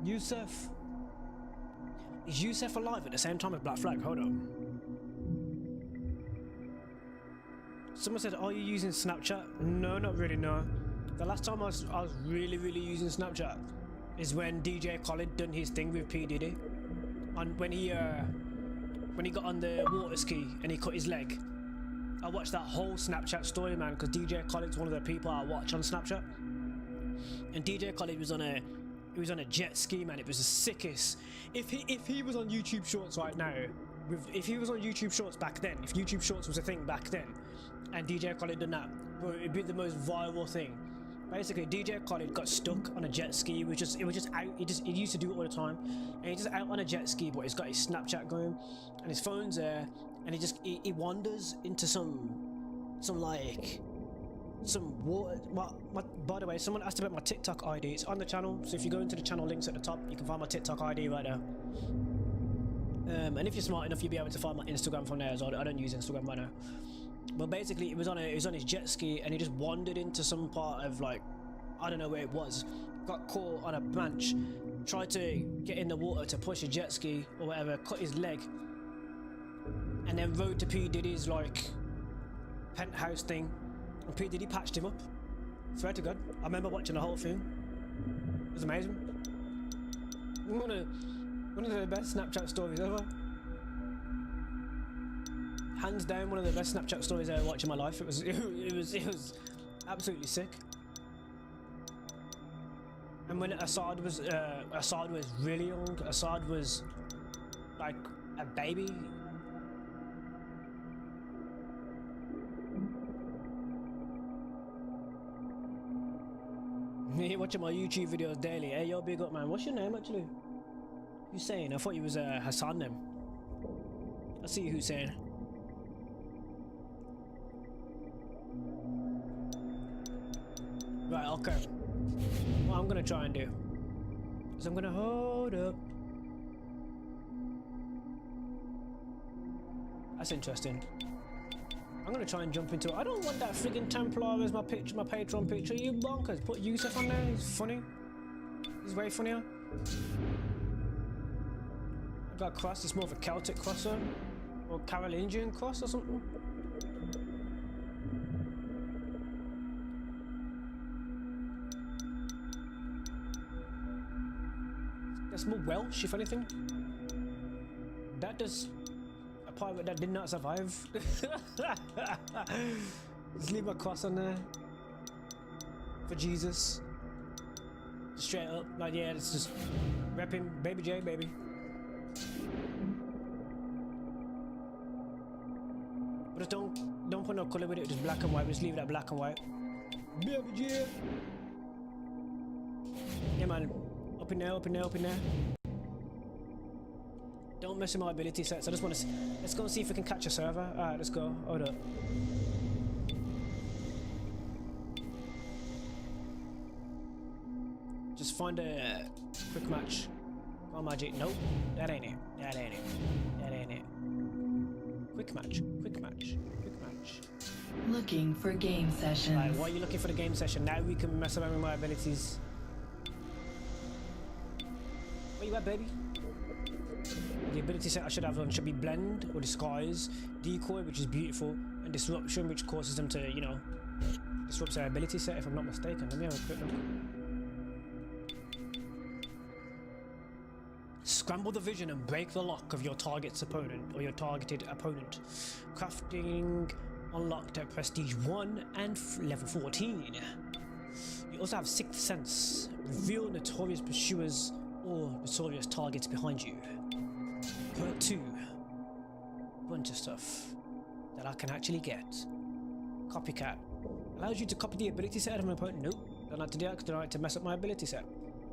Yusuf. Is Yusuf alive at the same time as Black Flag? Hold on. Someone said, are you using Snapchat? No, not really, no. The last time I was really using Snapchat is when DJ Khaled done his thing with P. Diddy. And when he got on the water ski and he cut his leg. I watched that whole Snapchat story, man, because DJ Khaled's one of the people I watch on Snapchat. And DJ Khaled was on a jet ski, man. It was the sickest. If he was on YouTube Shorts right now, if he was on YouTube Shorts back then, if YouTube Shorts was a thing back then, and DJ Khaled done that, bro, it'd be the most viral thing. Basically, DJ Khaled got stuck on a jet ski. It was just out. He used to do it all the time, and he's just out on a jet ski, but he's got his Snapchat going, and his phone's there, and he wanders into some water. By the way, someone asked about my TikTok ID. It's on the channel, so if you go into the channel links at the top, you can find my TikTok ID right there. And if you're smart enough, you'll be able to find my Instagram from there as well. I don't use Instagram right now. But basically, it was on his jet ski, and he just wandered into some part of, like, I don't know where it was. Got caught on a branch, tried to get in the water to push a jet ski or whatever, cut his leg, and then rode to P. Diddy's, like, penthouse thing. And P. Diddy patched him up. Swear to God. I remember watching the whole thing. It was amazing. One of the best Snapchat stories ever. Hands down, one of the best Snapchat stories I ever watched in my life. It was absolutely sick. And when Assad was really young. Assad was like a baby. You're watching my YouTube videos daily. Hey, yo, big up, man. What's your name, actually? Hussein. I thought you was Hassan then. I see you, Hussein. Right, okay. What I'm gonna try and do is I'm gonna hold up. That's interesting. I'm gonna try and jump into it. I don't want that friggin' Templar as my picture, my Patreon picture. You bonkers. Put Yusuf on there. He's funny. He's way funnier. I got a cross. It's more of a Celtic crosser. Or Carolingian cross or something. That's more Welsh, if anything. That does... pirate that did not survive. Just leave a cross on there for Jesus. Straight up, like yeah, it's just repping Baby J, baby. But just don't put no color with it. Just black and white. Just leave it at black and white. Baby J. Yeah, man. Up in there, up in there, up in there. Don't mess with my ability sets. I just want to... Let's go and see if we can catch a server. Alright, let's go. Hold up. Just find a quick match. Come on, magic. Nope. That ain't it. That ain't it. That ain't it. Quick match. Quick match. Quick match. Looking for game sessions. Right, why are you looking for the game session? Now we can mess around with my abilities. Where you at, baby? The ability set I should have on should be blend or disguise, decoy, which is beautiful, and disruption, which causes them to, you know, disrupts their ability set, if I'm not mistaken. Let me have a quick look. Scramble the vision and break the lock of your target's opponent or your targeted opponent. Crafting unlocked at prestige 1 and level 14. You also have Sixth Sense. Reveal notorious pursuers or notorious targets behind you. Perk 2. Bunch of stuff that I can actually get. Copycat. Allows you to copy the ability set of my opponent. Nope. Don't like to do that because I don't like to mess up my ability set.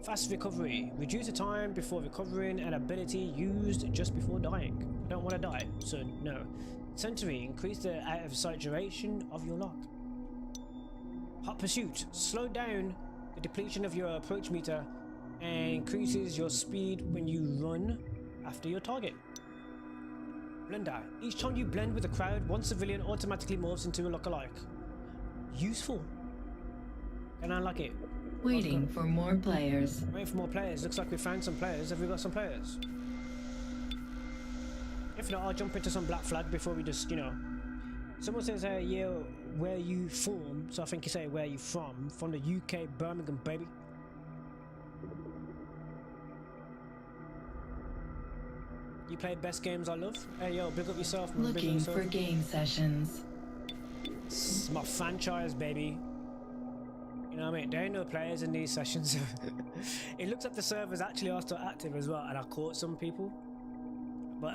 Fast recovery. Reduce the time before recovering an ability used just before dying. I don't want to die, so no. Sentry. Increase the out of sight duration of your lock. Hot Pursuit. Slow down the depletion of your approach meter and increases your speed when you run after your target. Blender. Each time you blend with a crowd, one civilian automatically morphs into a lookalike. Useful. And I like it. Waiting for more players. Waiting for more players. Looks like we found some players. Have we got some players? If not, I'll jump into some Black Flag before we just, you know. Someone says, yeah, where you from? So I think you say where you from. From the UK, Birmingham, baby. You play best games I love? Hey yo, big up yourself, man. Looking yourself. for game sessions. It's my franchise, baby. You know what I mean? There ain't no players in these sessions. It looks like the servers actually are still active as well, and I caught some people. But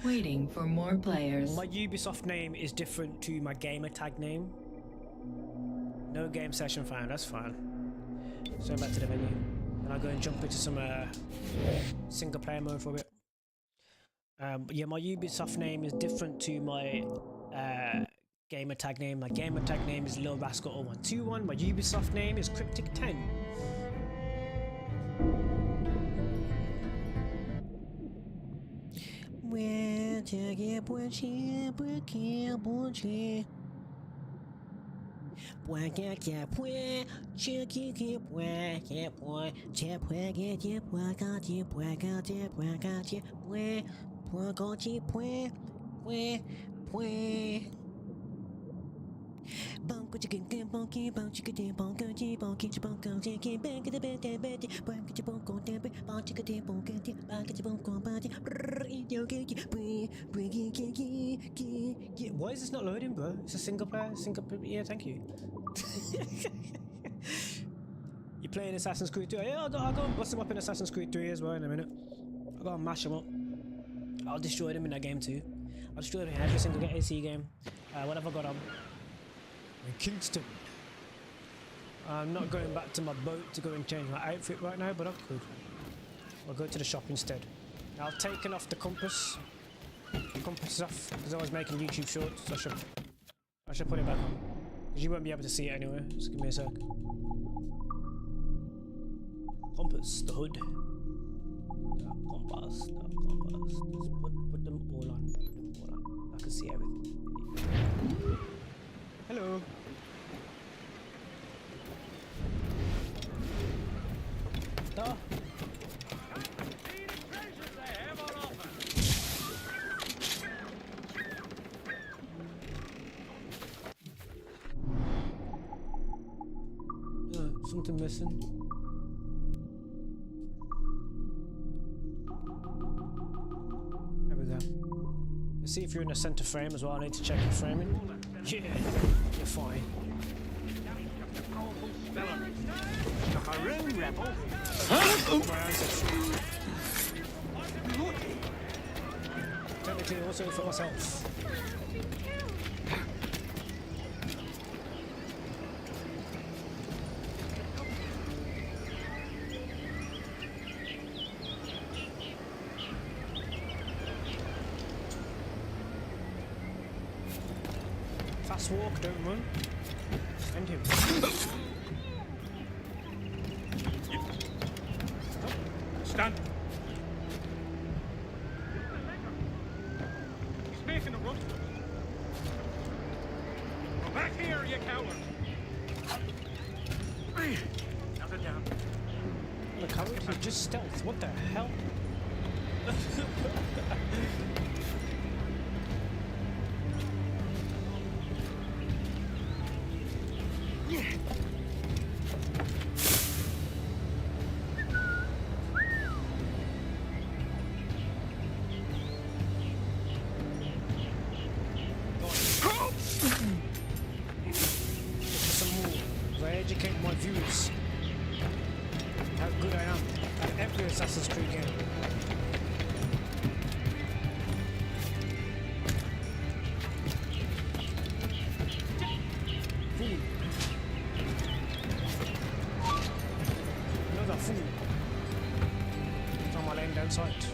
Waiting for more players. my Ubisoft name is different to my gamer tag name. No game session found, that's fine. So back to the menu. And I'll go and jump into some single player mode for a bit. Yeah, my Ubisoft name is different to my gamer tag name. My gamer tag name is Lil Rascal 0121. My Ubisoft name is Cryptic 10. Why is this not loading, bro? It's a single player. Yeah, thank you. You playing Assassin's Creed 3? Yeah, I'll go and bust him up in Assassin's Creed 3 as well in a minute. I'll go and mash him up. I'll destroy them in that game too. I'll destroy them in every single AC game. What have I got on? In Kingston. I'm not going back to my boat to go and change my outfit right now, but I could. I'll go to the shop instead. Now I've taken off the compass. The compass is off because I was making YouTube shorts, so I should put it back on. Because you won't be able to see it anyway. Just give me a sec. Compass, the hood. Compass. Just put them all on. I can see everything. Hello. Ah. Something missing. There we go. Let's see if you're in the center frame as well. I need to check your framing. Yeah, you're fine. Maroon rebel. My ancestry. Technically, also for myself. Fast walk, don't run. End him. Stand. He's making a run. Go back here, you coward. Now they're down. The coward, he just stealth. What the hell? Educate my viewers how good I am at every Assassin's Creed game. Fool. Another fool. It's on my lane down sight.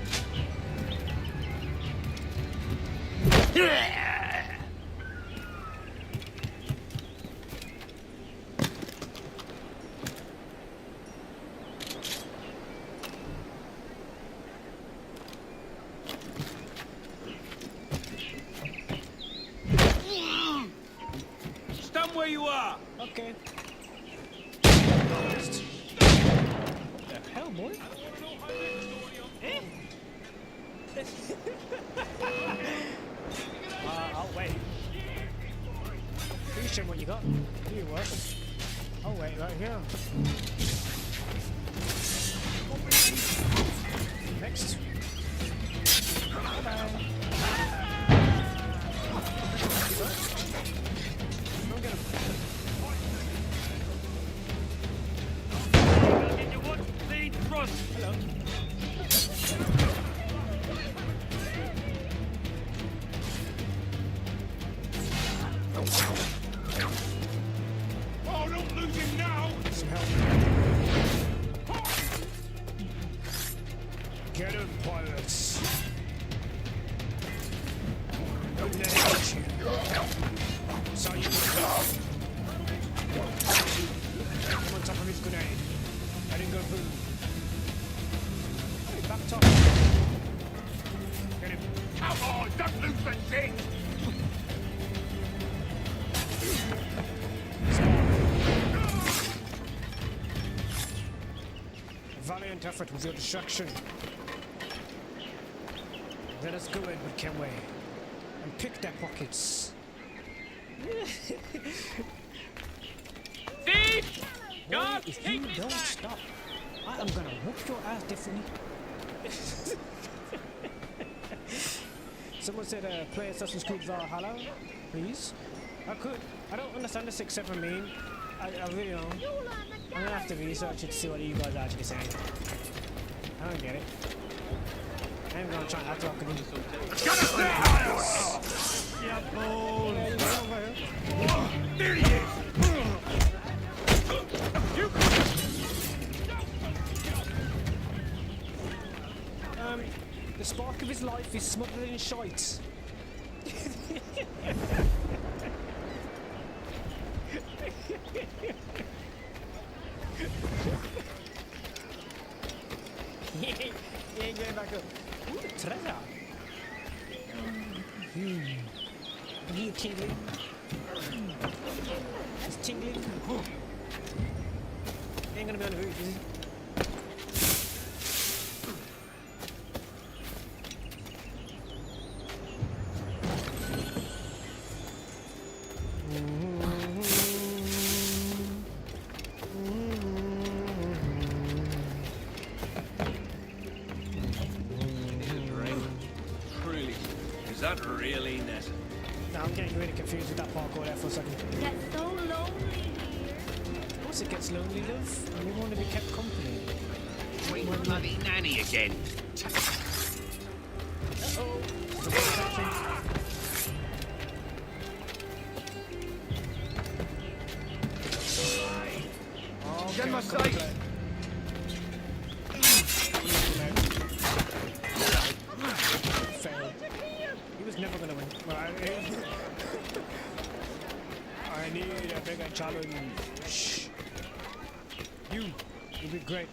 Where you are? Okay. What the hell, boy? I'll wait. Please show me what you got. Here you work. I'll wait right here. Next. Bye-bye. Don't get him. Hello. Oh, don't lose him now! Some help. Get him, pirates. Don't let him hit you. So you I'm on top of his grenade. I didn't go boom. Hey, back top. Get him. Come on, don't lose the thing! A valiant effort with your distraction. Let us go in with Kenway and pick their pockets. Thief! Boy, if you don't stop, I am gonna whoop your ass differently. Someone said play Assassin's Creed Valhalla, please. I could. I don't understand the 6-7 meme. I really don't. I'm gonna have to research it to see what you guys are actually saying. I don't get it. I'm gonna try and act like I can do Yeah, boy! Yeah, you come over here. There he is! You The spark of his life is smothered in shite. He ain't getting back up. Ooh, treasure. You tingling. It's tingling. He ain't gonna be on the roof, is he? Truly. Is that really necessary? Now I'm getting really confused with that parkour there for a second. Gets so lonely here. Of course it gets lonely, love. And we want to be kept company. Wait, bloody nanny again. Uh-oh. Get my sight. Failed. He was never gonna win. I need a bigger challenge. You'll be great.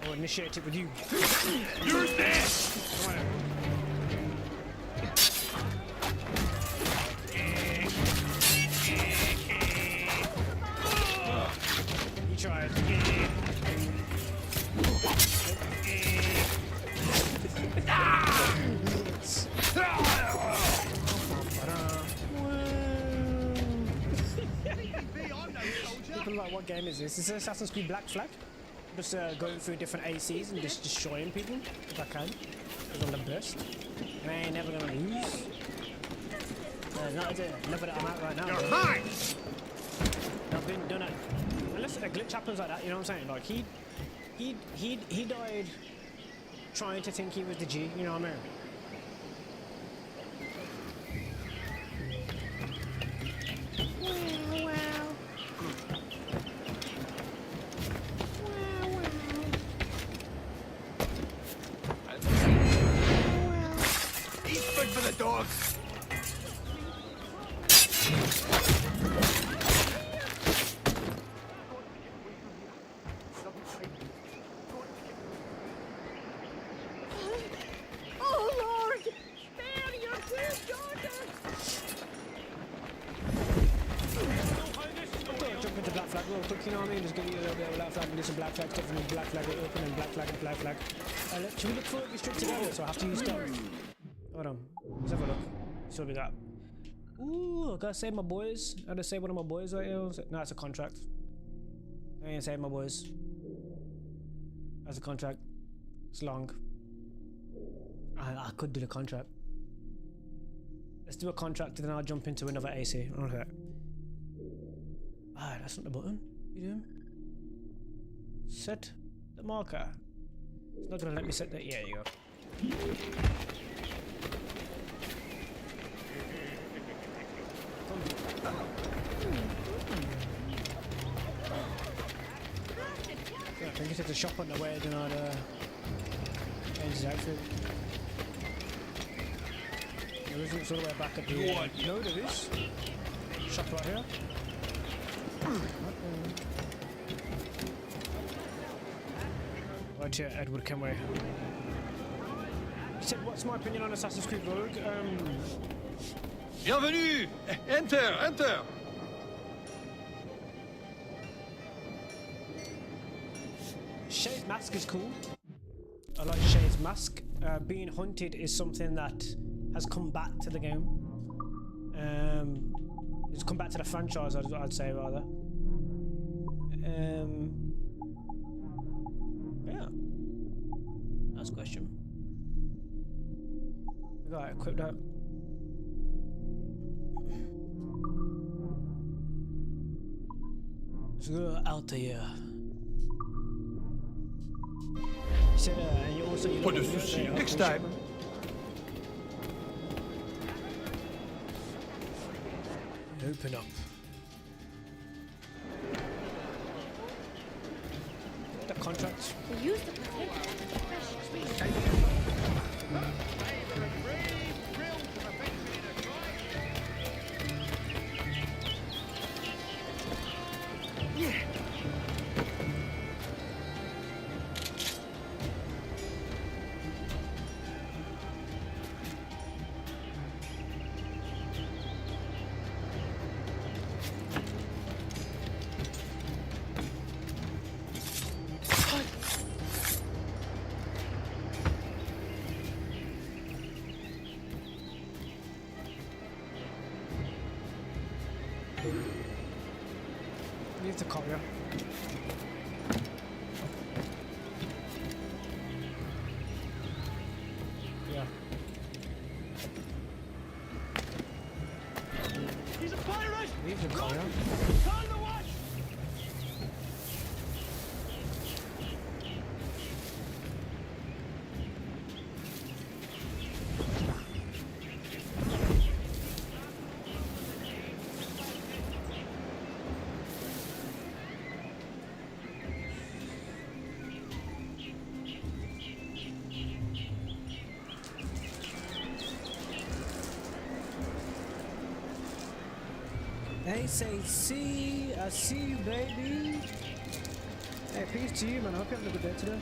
I'll initiate it with you. You're next! Come on. You tried. People are like, what game is this? Is this Assassin's Creed Black Flag? Just going through different ACs and just destroying people if I can. Because I'm the best. And I ain't never gonna lose. Never that I'm out right now. You're high! I've been done it. Unless a glitch happens like that, you know what I'm saying? Like he died trying to think he was the G, you know what I mean? Eat food for the dogs. Oh Lord! Spare your two daughters! Jump into Black Flag real quick, you know what I mean? Just give you a little bit of Black Flag and do some Black Flag stuff and then Black Flag it open and Black Flag and Black Flag. Should we look for it restricted area so I have to use stealth? Hold on. Let's have a look. Show me that. Ooh, I gotta save my boys. I gotta save one of my boys right here. No, it's a contract. I ain't save my boys. That's a contract. It's long. I could do the contract. Let's do a contract and then I'll jump into another AC. Okay. Ah, that's not the button. You doing? Set the marker. It's not gonna let me set that. Yeah, you go. Yeah, I think it's at the shop on the way, you know, to change his outfit. There isn't all the way back at the no, there is. Shop right here. Right here, Edward Kenway. He said, what's my opinion on Assassin's Creed Rogue? Bienvenue. Enter, enter. Shay's mask is cool. I like Shay's mask. Being hunted is something that has come back to the game. It's come back to the franchise, I'd say rather. Yeah. That's a question. I got it equipped out. Let's go out here. You said, and you also you Pas de love the souci. USA, Next huh? time. Open up. The contract. We used to protect the precious. Leave the courier. Yeah. He's a pirate! Leave the courier. Call the watch! Hey, say, I see you, baby. Hey, peace to you, man. I hope you're having a good day today.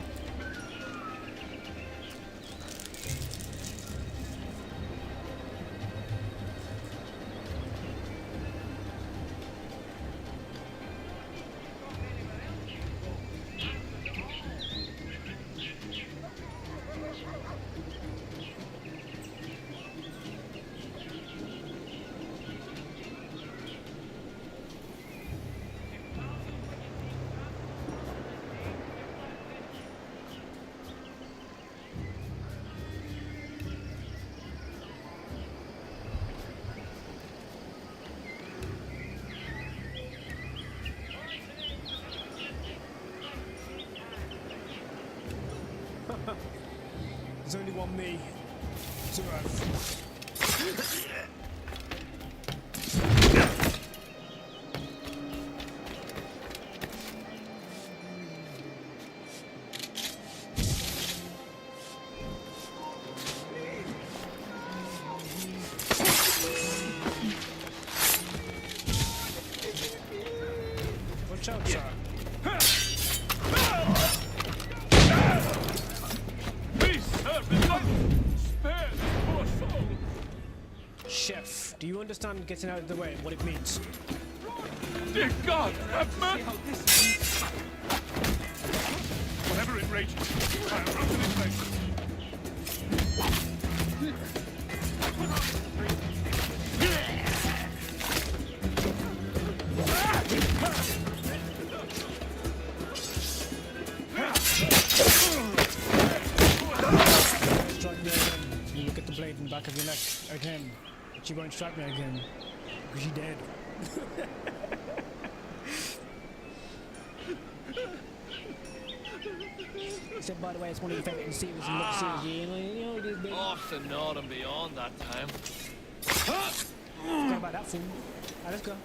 There's only one me to have. Watch out, sir. Please, sir, spare this poor soul. Chef, do you understand getting out of the way and what it means? Dear God, have mercy. Whatever it rages, I'll run to this place. Strike me again. You will get the blade in the back of your neck again. But you won't strike me again. Because you're dead. He said, by the way, it's one of your favourite series and look series. You know, it is big. Off the north and beyond that time. Forgot about that fool. Alright, let's go. I'm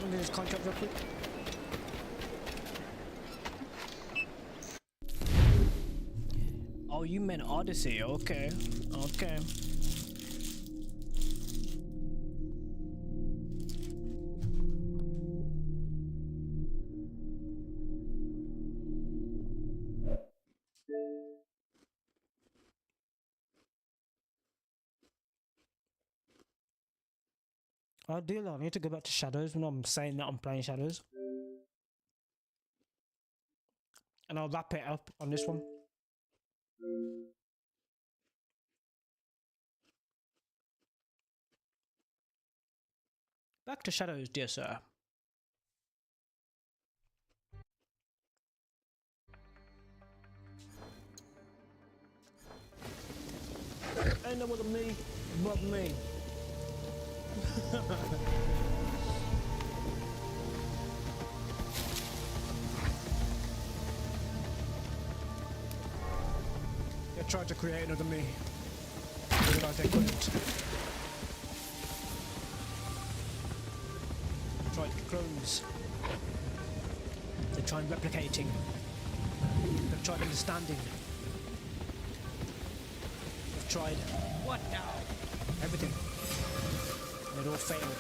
gonna do this contract real quick. Oh, you meant Odyssey. Okay. Okay. I do. I need to go back to Shadows when I'm saying that I'm playing Shadows. And I'll wrap it up on this one. Back to Shadows, dear sir. Ain't no other me but me. They tried to create another me. They realized they couldn't. They tried clones. They tried replicating. They've tried understanding. They've tried What now? everything. And it all failed.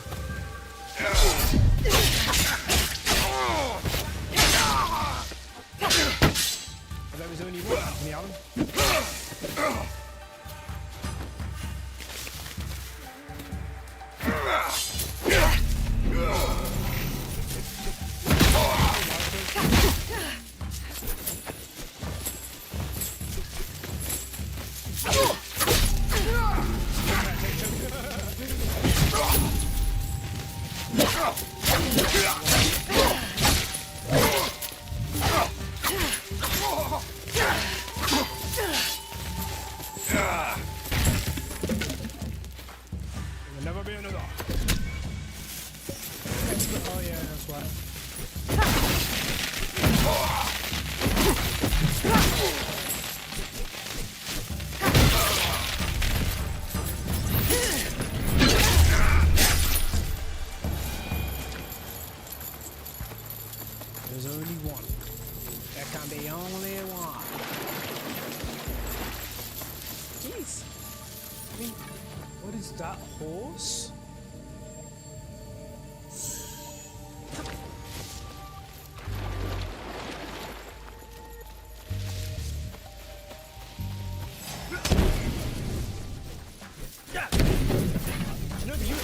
But there was only one, Anthony Allen. Oh yeah, that's right. There's only one. There can be only one. Jeez. I mean, what is that horse? No, you.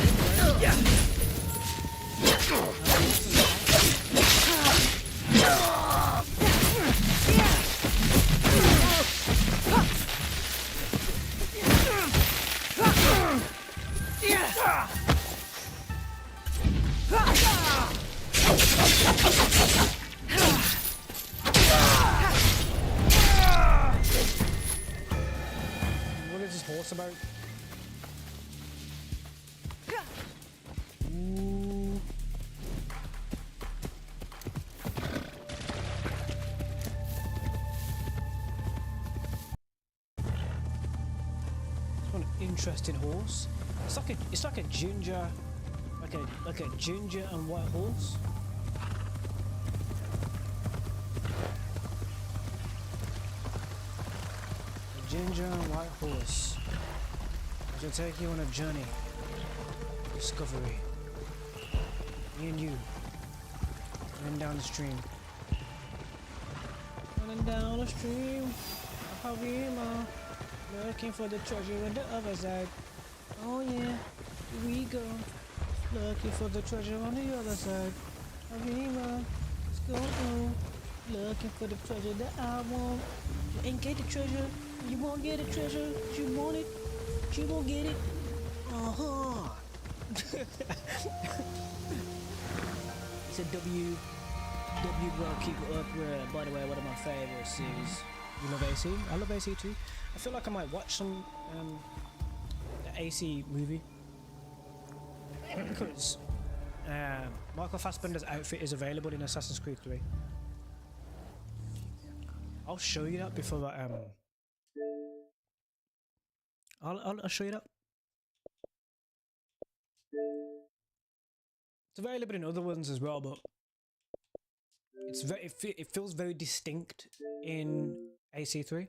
What is this horse about? Ooh. It's an interesting horse. It's like a ginger, like a ginger and white horse. A ginger and white horse. I shall take you on a journey. Discovery. Me and you. Running down the stream. Running down the stream. Harima. Looking for the treasure on the other side. Oh yeah. Here we go. Looking for the treasure on the other side. Harima. Let's go on. Looking for the treasure that I want. You ain't get the treasure. You won't get the treasure. You want it. You won't get it. Uh-huh. It's a W bro, keep it up. By the way, one of my favorite series. You love AC? I love AC too. I feel like I might watch some the AC movie because Michael Fassbender's outfit is available in Assassin's Creed 3. I'll show you that before I'll show you that. It's available in other ones as well, but it's it feels very distinct in AC3.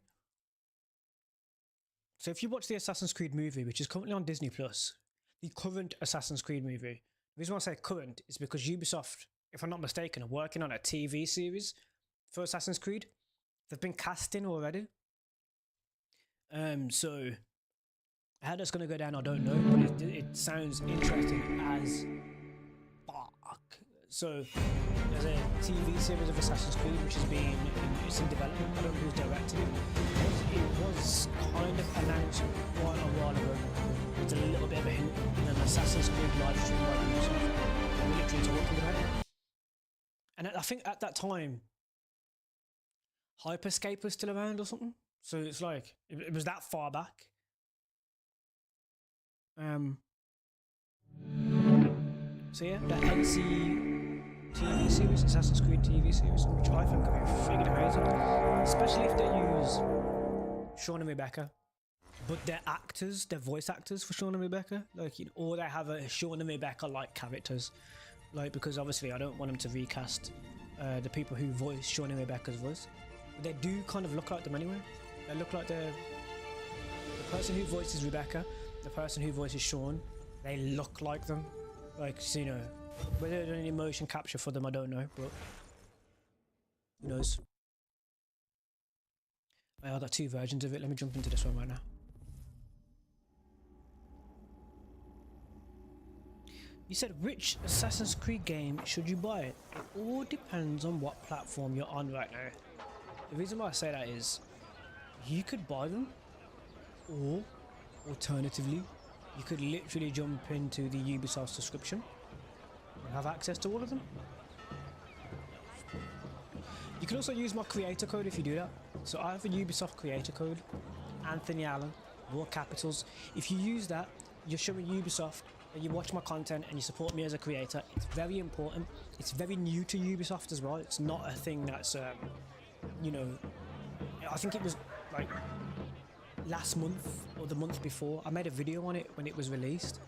So if you watch the Assassin's Creed movie, which is currently on Disney Plus, the current Assassin's Creed movie, the reason why I say current is because Ubisoft, if I'm not mistaken, are working on a TV series for Assassin's Creed. They've been casting already. So how that's going to go down, I don't know, but it sounds interesting as fuck. So there's a TV series of Assassin's Creed which is it's in development. I don't know who's directing it. It was kind of announced quite a while ago. It's a little bit of a hint in an Assassin's Creed live stream by Ubisoft. They were literally talking about it. And I think at that time, Hyperscape was still around or something. So it's like it was that far back. So yeah, the AC TV series, Assassin's Creed TV series, which I think could be friggin' amazing, especially if they use Sean and Rebecca, but they're actors, they're voice actors for Sean and Rebecca, like, you know, or they have a Sean and Rebecca like characters, like, because obviously I don't want them to recast the people who voice Sean and Rebecca's voice. But they do kind of look like them anyway. They look like the person who voices Rebecca, the person who voices Sean, they look like them. Like, so, you know, whether there's any motion capture for them, I don't know, but who knows. I got two versions of it. Let me jump into this one right now. You said, which Assassin's Creed game should you buy it? It all depends on what platform you're on right now. The reason why I say that is, you could buy them, or alternatively, you could literally jump into the Ubisoft subscription and have access to all of them. You can also use my creator code if you do that. So I have a Ubisoft creator code, Anthony Allen, all capitals. If you use that, you're showing Ubisoft that you watch my content and you support me as a creator. It's very important. It's very new to Ubisoft as well. It's not a thing that's, you know, I think it was like last month or the month before. I made a video on it when it was released.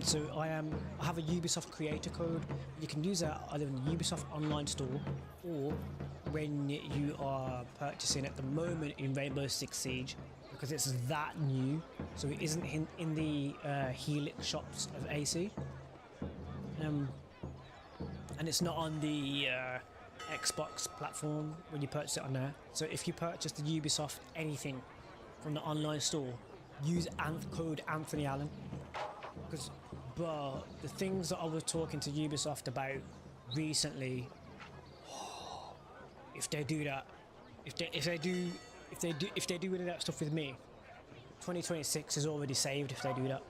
So I have a Ubisoft creator code. You can use that either in the Ubisoft online store or when you are purchasing at the moment in Rainbow Six Siege, because it's that new. So it isn't in the Helix shops of AC, and it's not on the Xbox platform when you purchase it on there. So if you purchase the Ubisoft anything from the online store, use code AnthonyAllen. But the things that I was talking to Ubisoft about recently, if they do that, if they do that stuff with me, 2026 is already saved if they do that.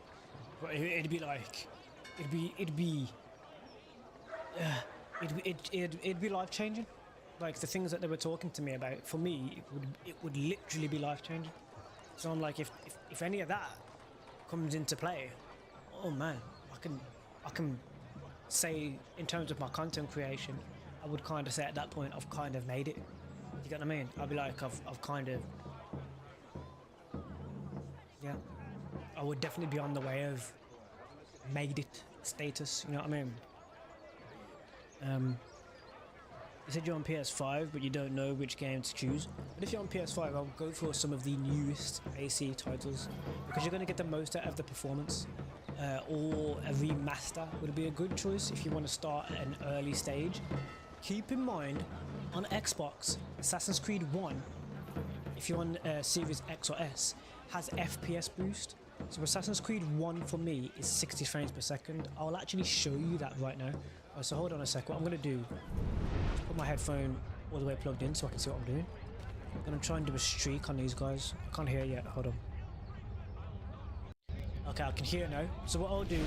But it'd be life changing. Like the things that they were talking to me about, for me, it would literally be life changing. So I'm like, if any of that comes into play, oh man, I can say in terms of my content creation, I would kind of say at that point I've kind of made it. You get what I mean? I'd be like, I've kind of, yeah, I would definitely be on the way of made it status. You know what I mean? You said you're on PS5, but you don't know which game to choose. But if you're on PS5, I'll go for some of the newest AC titles because you're going to get the most out of the performance. Or a remaster would be a good choice if you want to start at an early stage. Keep in mind, on Xbox, Assassin's Creed 1, if you're on Series X or S, has FPS boost. So Assassin's Creed 1 for me is 60 frames per second. I'll actually show you that right now. So hold on a sec. What I'm going to do is put my headphone all the way plugged in so I can see what I'm doing. I'm going to try and do a streak on these guys. I can't hear it yet. Hold on. Okay, I can hear it now. So what I'll do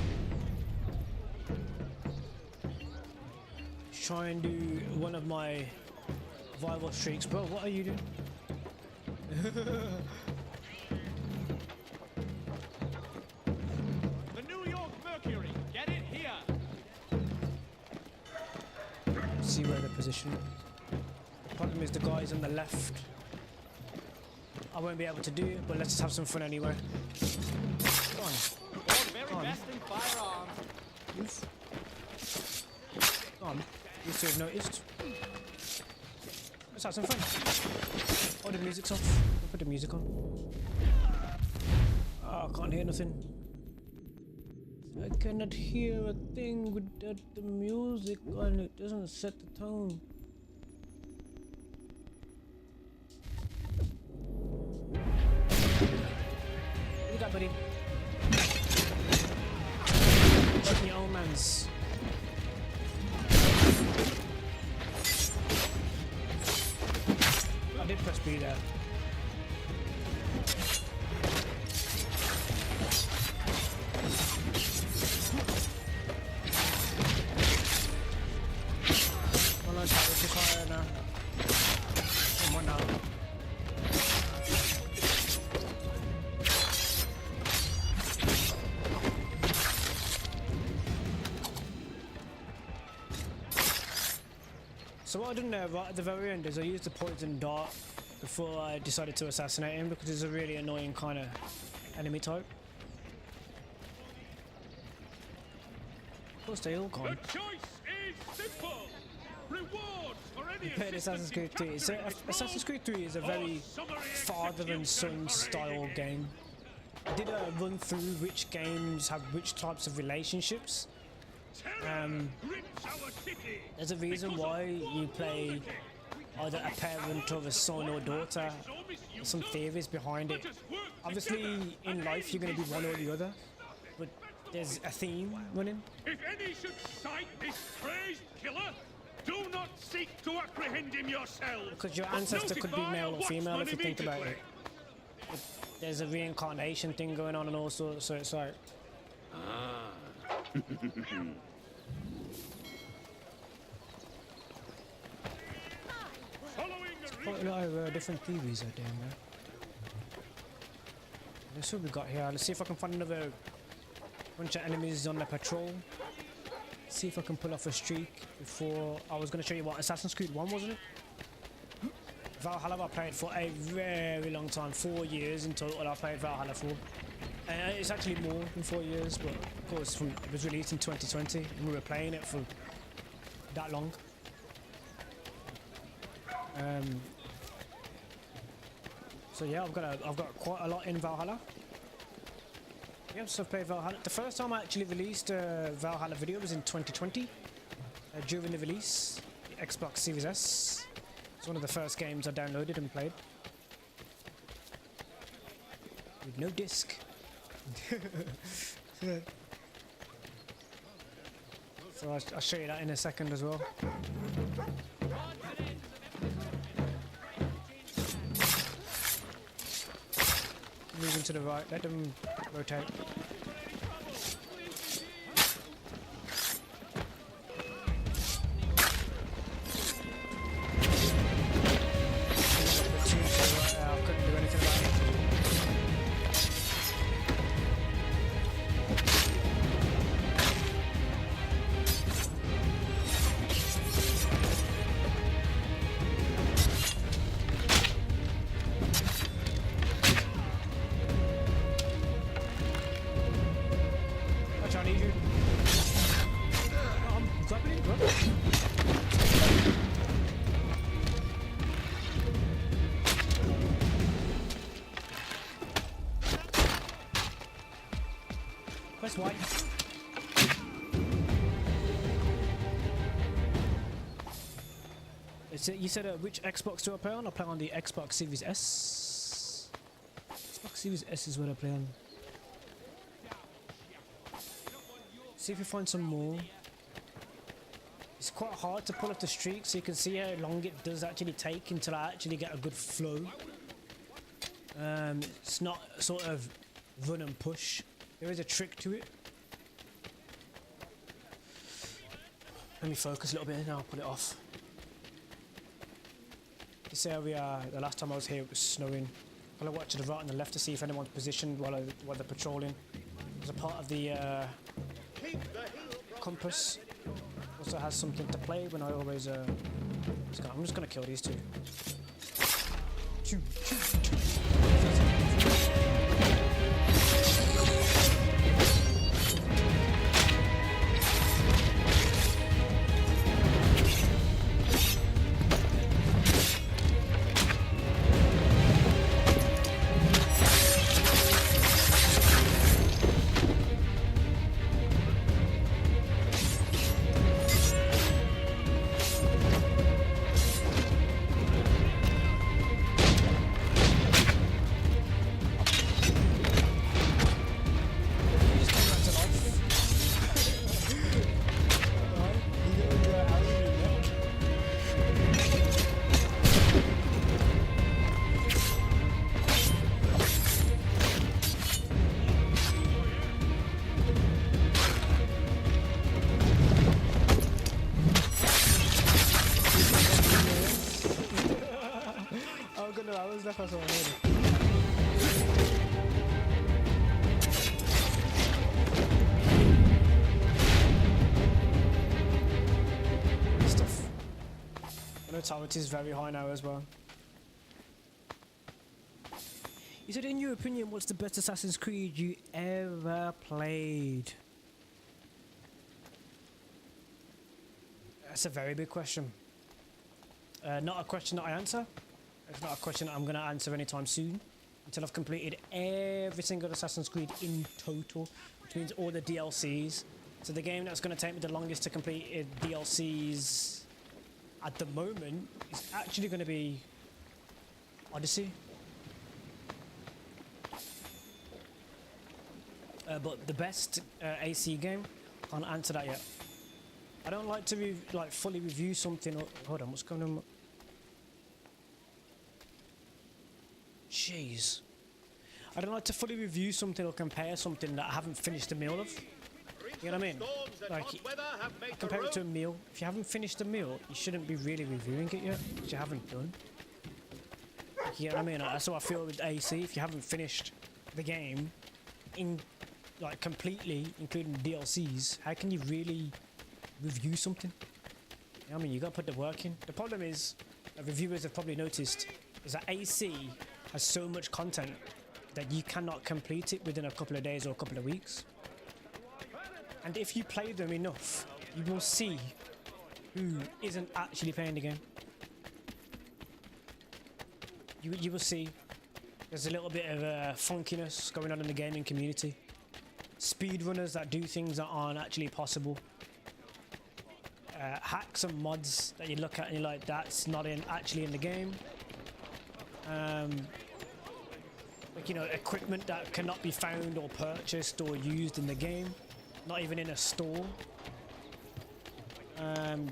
is try and do one of my viral streaks. Bro, what are you doing? The New York Mercury, get it here. See where they're positioned. The problem is the guys on the left. I won't be able to do it, but let's just have some fun anyway. Come on. Very best in firearms. Come on. You two have noticed. Let's have some fun. Oh, the music's off. We'll put the music on. Oh, I can't hear nothing. I cannot hear a thing without the music on. It doesn't set the tone. What you got, buddy? Shooting your own man's. I did press B there. Well, let's have it fire now. Come on now. So what I did there right at the very end is I used the poison dart before I decided to assassinate him because he's a really annoying kind of enemy type. Of course they all gone. The choice is simple. Rewards for any Played Assassin's Creed 3. So Assassin's Creed 3 is a very father and son style game. I did a run through which games have which types of relationships. There's a reason why you play either a parent or a son or daughter. There's some theories behind it. Obviously, in life you're going to be one or the other, but there's a theme running. If any should sight this crazed killer, do not seek to apprehend him yourselves. Because your ancestor could be male or female if you think about it. But there's a reincarnation thing going on and all sorts, so it's like... Quite a lot of different theories out there, man. Let's see what we got here. Let's see if I can find another Bunch of enemies on the patrol. See if I can pull off a streak before. I was going to show you what Assassin's Creed 1, wasn't it? Valhalla I played for a very long time, 4 years in total I played Valhalla for. And it's actually more than 4 years, but of course it was released in 2020 and we were playing it for that long. So yeah, I've got quite a lot in Valhalla. Yep, so I've played Valhalla. The first time I actually released a Valhalla video was in 2020. During the release, the Xbox Series S. It's one of the first games I downloaded and played. With no disc. So I'll show you that in a second as well. Moving to the right, let them rotate. I couldn't do anything about it. I need you. I'm grabbing it, bro. Press Y. You said which Xbox do I play on? I play on the Xbox Series S. Xbox Series S is what I play on. See if we find some more. It's quite hard to pull off the streak, so you can see how long it does actually take until I actually get a good flow. It's not sort of run and push. There is a trick to it. Let me focus a little bit and I'll put it off. This area, the last time I was here, it was snowing. I'll watch to the right and the left to see if anyone's positioned while they're patrolling. As a part of the compass. Also has something to play when I always I'm just gonna kill these two. Left us already. Stuff. I know talent is very high now as well. You said, in your opinion, what's the best Assassin's Creed you ever played? That's a very big question. Not a question that I answer. It's not a question that I'm going to answer anytime soon until I've completed every single Assassin's Creed in total, which means all the DLCs. So the game that's going to take me the longest to complete DLCs at the moment is actually going to be Odyssey. But the best AC game, can't answer that yet. I don't like to fully review something. Hold on, what's going on? Jeez. I don't like to fully review something or compare something that I haven't finished a meal of. You know what I mean? Like, I compare it to a meal. If you haven't finished a meal, you shouldn't be really reviewing it yet, because you haven't done. You know what I mean? That's how I feel with AC. If you haven't finished the game in like completely, including DLCs, how can you really review something? I mean, you gotta put the work in. The problem is, reviewers have probably noticed, is that AC has so much content that you cannot complete it within a couple of days or a couple of weeks. And if you play them enough, you will see who isn't actually playing the game. You will see there's a little bit of funkiness going on in the gaming community. Speedrunners that do things that aren't actually possible. Hacks and mods that you look at and you're like, that's not actually in the game. Like, you know, equipment that cannot be found or purchased or used in the game, not even in a store.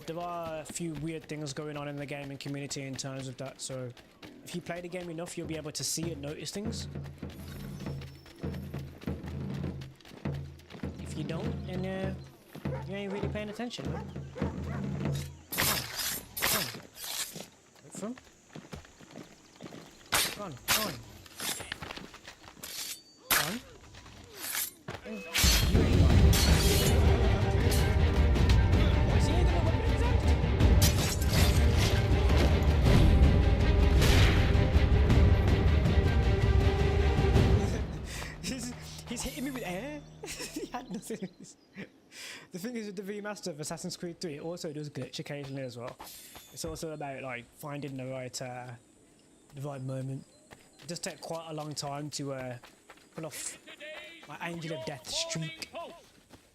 There are a few weird things going on in the gaming community in terms of that, so if you play the game enough, you'll be able to see and notice things. If you don't, then you ain't really paying attention, man. Come on. Wait for him. Come on. He's hitting me with air. He had nothing. The thing is with the remaster of Assassin's Creed 3, it also does glitch occasionally as well. It's also about like finding the right moment. It does take quite a long time to pull off my Angel of Death streak,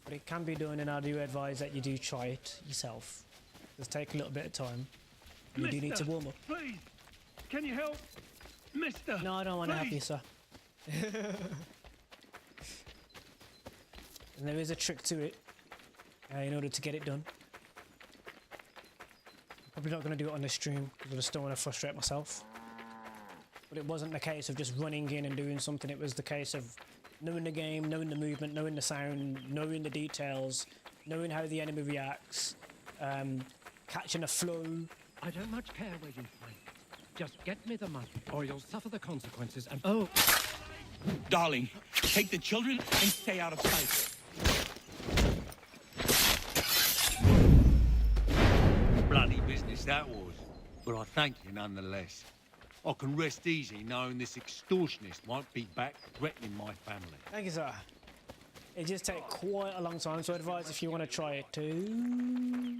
but it can be done, and I do advise that you do try it yourself. It does take a little bit of time. You do need to warm up. Please, can you help, Mister? No, I don't want to help you, sir. And there is a trick to it in order to get it done. I'm probably not going to do it on the stream because I just don't want to frustrate myself. But it wasn't the case of just running in and doing something. It was the case of knowing the game, knowing the movement, knowing the sound, knowing the details, knowing how the enemy reacts, catching a flow. I don't much care where you fight. Just get me the money, or you'll suffer the consequences. And oh, Darling, take the children and stay out of sight. Bloody business that was, but I thank you nonetheless. I can rest easy knowing this extortionist won't be back threatening my family. Thank you, sir. It just takes quite a long time, so I advise if you want to try it too.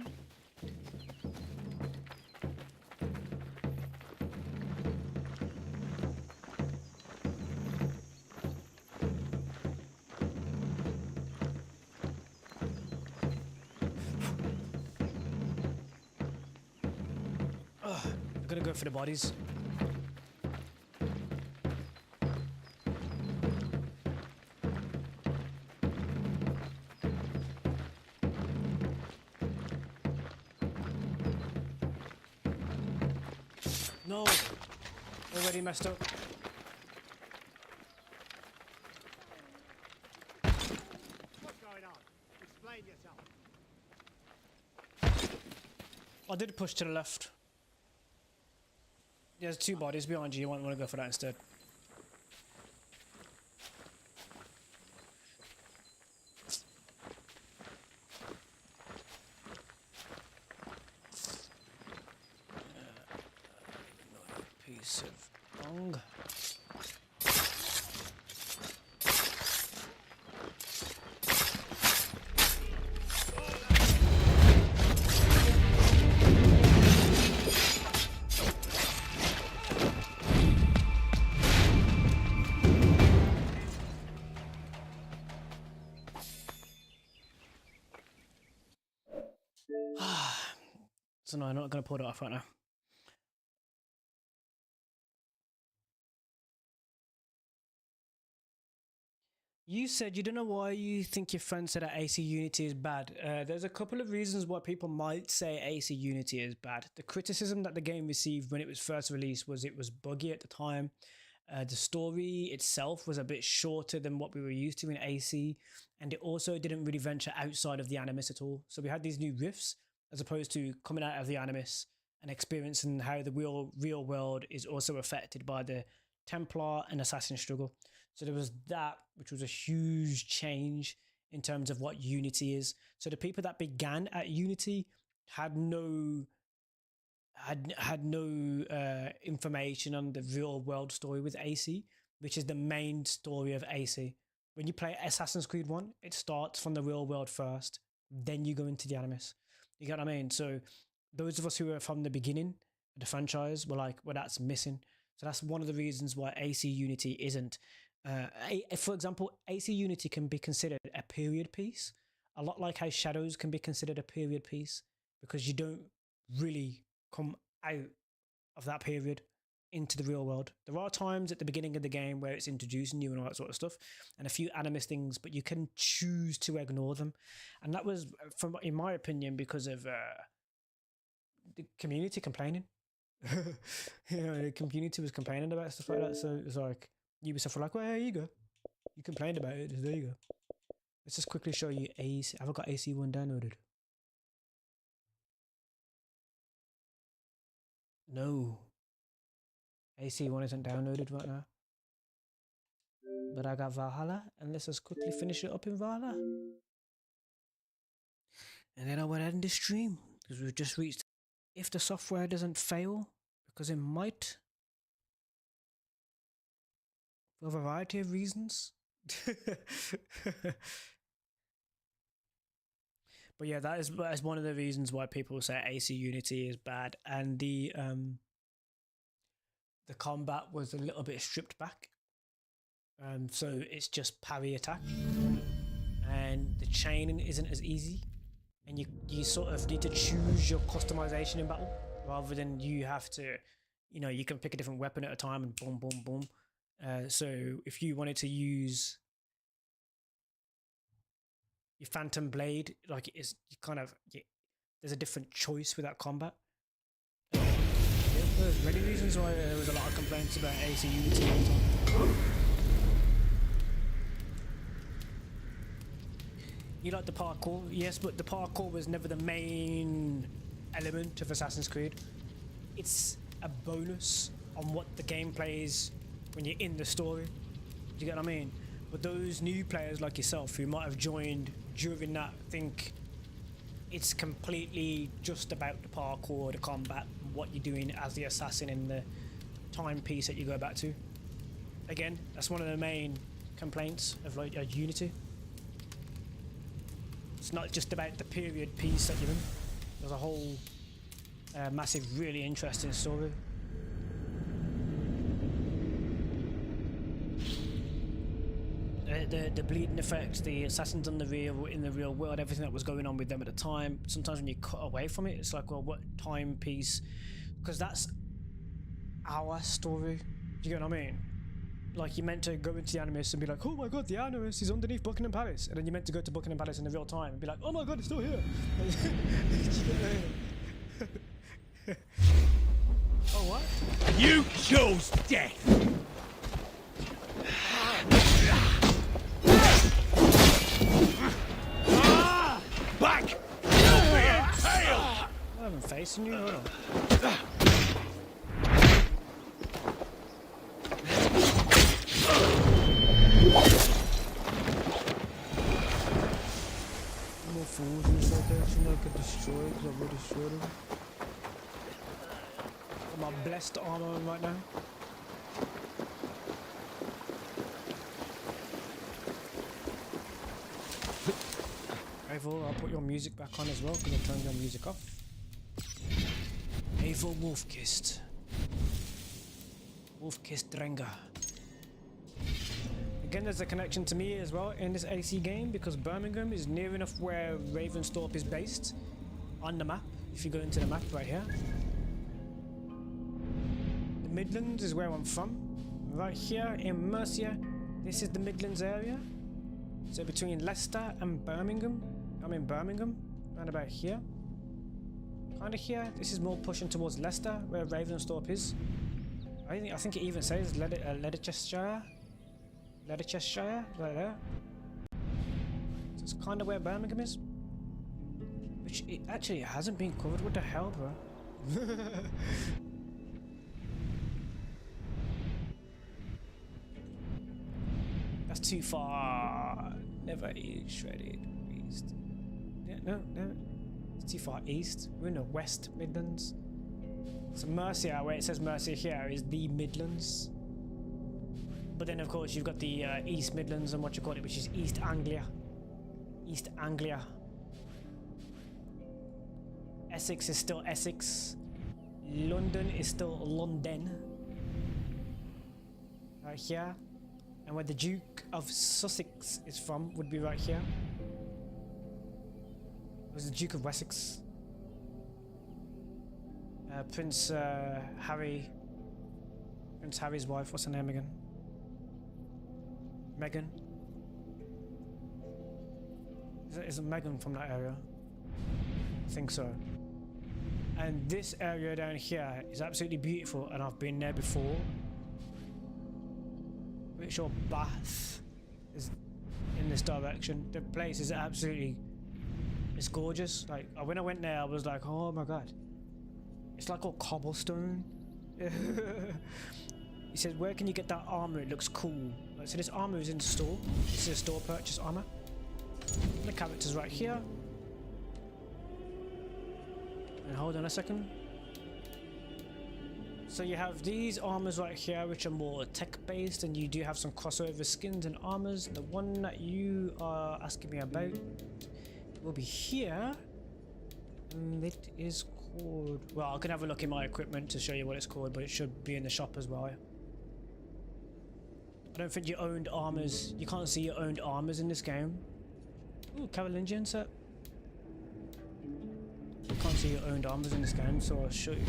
I'm gonna go for the bodies. No! Already messed up. What's going on? Explain yourself. I did push to the left. There's two bodies behind you. You want to go for that instead. Piece of bong. So no, I'm not going to pull it off right now. You said you don't know why you think your friend said that AC Unity is bad. There's a couple of reasons why people might say AC Unity is bad. The criticism that the game received when it was first released was it was buggy at the time. The story itself was a bit shorter than what we were used to in AC, and it also didn't really venture outside of the Animus at all. So we had these new rifts as opposed to coming out of the Animus and experiencing how the real world is also affected by the Templar and Assassin struggle. So there was that, which was a huge change in terms of what Unity is. So the people that began at Unity had no information on the real world story with AC, which is the main story of AC. When you play Assassin's Creed 1, it starts from the real world first, then you go into the Animus. You get what I mean? So those of us who were from the beginning of the franchise were like, well, that's missing. So that's one of the reasons why AC Unity isn't. For example, AC Unity can be considered a period piece, a lot like how Shadows can be considered a period piece, because you don't really come out of that period into the real world. There are times at the beginning of the game where it's introducing you and all that sort of stuff, and a few Animus things, but you can choose to ignore them. And that was, in my opinion, because of the community complaining. The community was complaining about stuff like that, so it was like Ubisoft were like, well, here you go, you complained about it, there you go. Let's just quickly show you AC. Have I got AC1 downloaded? No, AC1 isn't downloaded right now, but I got Valhalla, and let's just quickly finish it up in Valhalla, and then I will end the stream because we've just reached. If the software doesn't fail, because it might, for a variety of reasons. But yeah, that is one of the reasons why people say AC Unity is bad, and the combat was a little bit stripped back. So it's just parry attack, and the chaining isn't as easy, and you sort of need to choose your customization in battle rather than you have to, you can pick a different weapon at a time and boom, boom, boom. So if you wanted to use your Phantom Blade, like it is, there's a different choice with that combat. There's many reasons why there was a lot of complaints about AC Unity all the time. You like the parkour? Yes, but the parkour was never the main element of Assassin's Creed. It's a bonus on what the gameplay is when you're in the story. Do you get what I mean? But those new players like yourself who might have joined during that think it's completely just about the parkour, the combat, what you're doing as the assassin in the timepiece that you go back to. Again, that's one of the main complaints of Unity. It's not just about the period piece that you're in. There's a whole massive, really interesting story. The bleeding effects, the assassins in the real world, everything that was going on with them at the time. Sometimes when you cut away from it, it's like, well, what timepiece? Because that's our story. Do you get what I mean? Like, you meant to go into the Animus and be like, oh my god, the Animus is underneath Buckingham Palace, and then you meant to go to Buckingham Palace in the real time and be like, oh my god, it's still here. Oh, what? You chose death! Back! You'll be impaled! I haven't facing you, hold on. More fools in this location that could destroy because I've already destroyed them. Got my blessed armor on right now. Eivor, I'll put your music back on as well because I turned your music off. Eivor Wolfkist. Wolfkist Drenga. Again, there's a connection to me as well in this AC game because Birmingham is near enough where Ravensthorpe is based on the map. If you go into the map right here. The Midlands is where I'm from. Right here in Mercia, this is the Midlands area. So between Leicester and Birmingham, I'm in Birmingham, around about here. Kind of here. This is more pushing towards Leicester, where Ravensthorpe is. I think it even says Leicestershire. Leicestershire, right there. So it's kind of where Birmingham is. Which it actually hasn't been covered. What the hell, bro? That's too far. Never eat shredded east. Yeah, no. It's too far east. We're in the West Midlands. So Mercia, where it says Mercia here, is the Midlands. But then, of course, you've got the East Midlands and what you call it, which is East Anglia. East Anglia. Essex is still Essex. London is still London. Right here. And where the Duke of Sussex is from would be right here. It was the Duke of Wessex. Prince Harry's wife, what's her name again? Meghan. Is it Meghan from that area? I think so. And this area down here is absolutely beautiful, and I've been there before. Pretty sure Bath is in this direction. The place is absolutely, it's gorgeous. Like when I went there, I was like, oh my god, it's like all cobblestone. He said, where can you get that armor? It looks cool. Like, so this armor is in store. This is a store purchase armor. The character's right here. And hold on a second. So you have these armors right here, which are more tech-based, and you do have some crossover skins and armors. The one that you are asking me about will be here, and it is called... Well, I can have a look in my equipment to show you what it's called, but it should be in the shop as well. I don't think you owned armors. You can't see your owned armors in this game. Ooh, Carolingian set. You can't see your owned armors in this game, so I'll show you.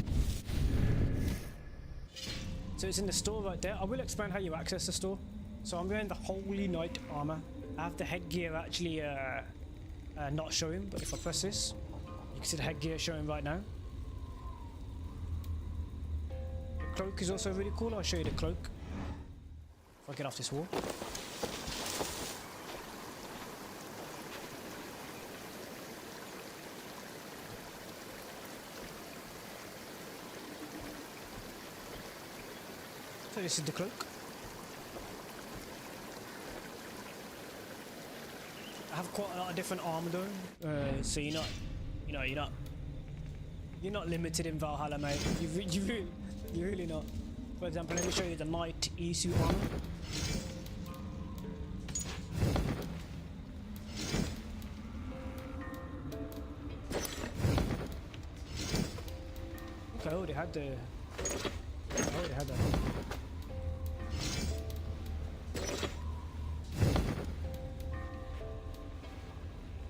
So it's in the store right there. I will explain how you access the store. So I'm wearing the Holy Knight armor. I have the headgear actually not showing, but if I press this, you can see the headgear showing right now. The cloak is also really cool. I'll show you the cloak. If I get off this wall. So this is the cloak. I have quite a lot of different armor though, so you're not limited in Valhalla, mate. You're really not. For example, let me show you the Knight E-suit armor. Okay, I already had that.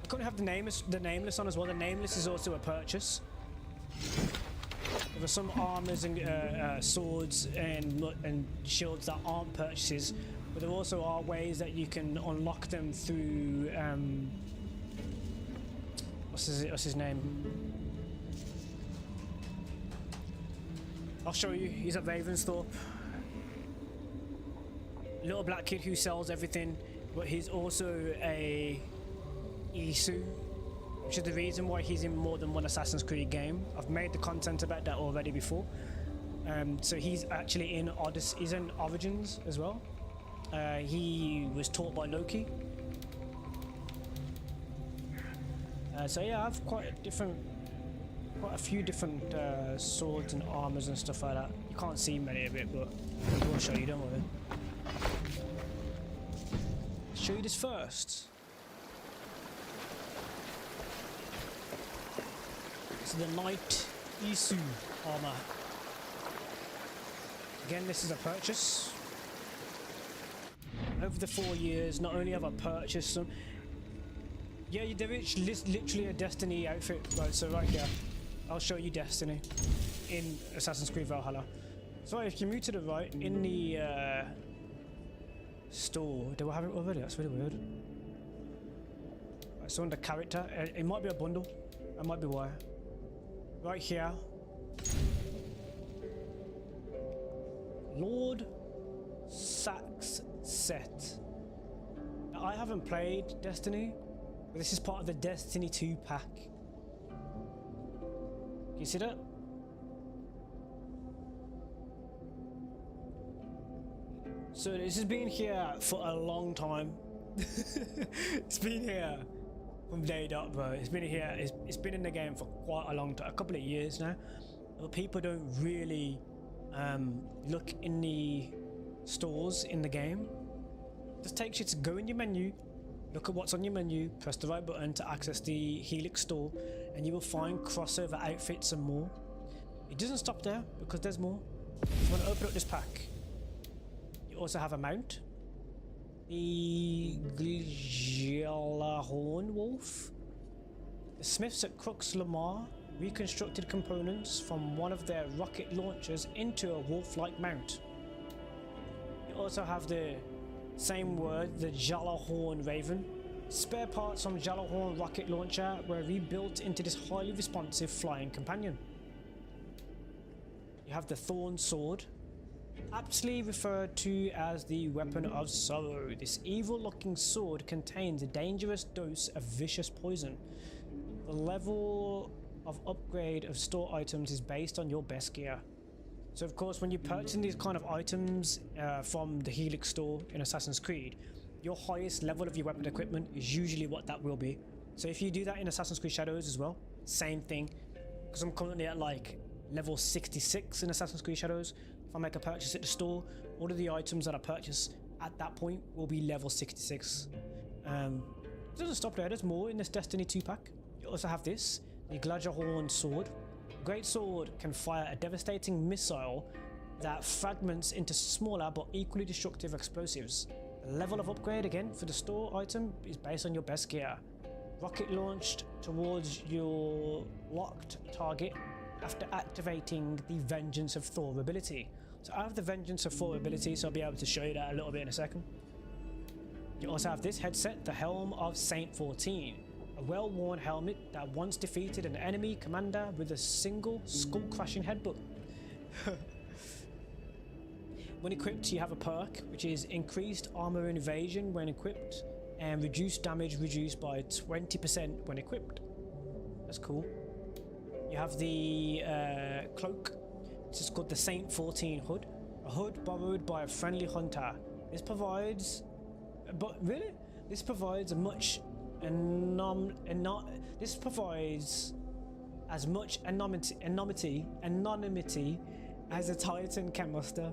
I couldn't have the nameless on as well. The nameless is also a purchase. There are some armors and swords and shields that aren't purchases, but there also are ways that you can unlock them through what's his name? I'll show you. He's at Ravensthorpe. Little black kid who sells everything, but he's also a Isu, which is the reason why he's in more than one Assassin's Creed game. I've made the content about that already before. So he's actually in Odyssey. He's in Origins as well. He was taught by Loki. So yeah, I have quite a few different swords and armors and stuff like that. You can't see many of it, but I will show you, don't worry. I'll show you this first. This is the Knight Isu armor. Again, this is a purchase. Over the 4 years, not only have I purchased some... Yeah, there is literally a Destiny outfit. Right, so right here. I'll show you Destiny in Assassin's Creed Valhalla. So if you move to the right, in the store, do I have it already? That's really weird. Right, so under character, it might be a bundle. That might be why. Right here. Lord Sax set. Now, I haven't played Destiny, but this is part of the Destiny 2 pack. You see that? So this has been here for a long time. It's been here from day dot, bro. It's been here. It's been in the game for quite a long time, a couple of years now. But people don't really look in the stores in the game. It just takes you to go in your menu, look at what's on your menu, press the right button to access the Helix store, and you will find crossover outfits and more. It doesn't stop there because there's more. If you want to open up this pack, you also have a mount. The Gjallarhorn Wolf. The Smiths at Crux Lamar reconstructed components from one of their rocket launchers into a wolf-like mount. You also have the same word, the Gjallarhorn Raven. Spare parts from Gjallarhorn rocket launcher were rebuilt into this highly responsive flying companion. You have the Thorn Sword, aptly referred to as the Weapon of Sorrow. This evil-looking sword contains a dangerous dose of vicious poison. The level of upgrade of store items is based on your best gear. So of course, when you're purchasing these kind of items from the Helix store in Assassin's Creed, your highest level of your weapon equipment is usually what that will be. So if you do that in Assassin's Creed Shadows as well, same thing. Because I'm currently at like level 66 in Assassin's Creed Shadows. If I make a purchase at the store, all of the items that I purchase at that point will be level 66. It doesn't stop there, there's more in this Destiny 2 pack. You also have this, the Gjallarhorn Sword. Great Sword can fire a devastating missile that fragments into smaller but equally destructive explosives. The level of upgrade again for the store item is based on your best gear. Rocket launched towards your locked target after activating the Vengeance of Thor ability. So I have the Vengeance of Thor ability, so I'll be able to show you that a little bit in a second. You also have this headset, the Helm of Saint 14. A well-worn helmet that once defeated an enemy commander with a single skull-crushing headbutt. When equipped, you have a perk, which is increased armor and evasion when equipped, and reduced damage reduced by 20% when equipped. That's cool. You have the cloak. This is called the Saint 14 hood. A hood borrowed by a friendly hunter. This provides... But really? This provides a much... This provides as much anonymity as a Titan can muster.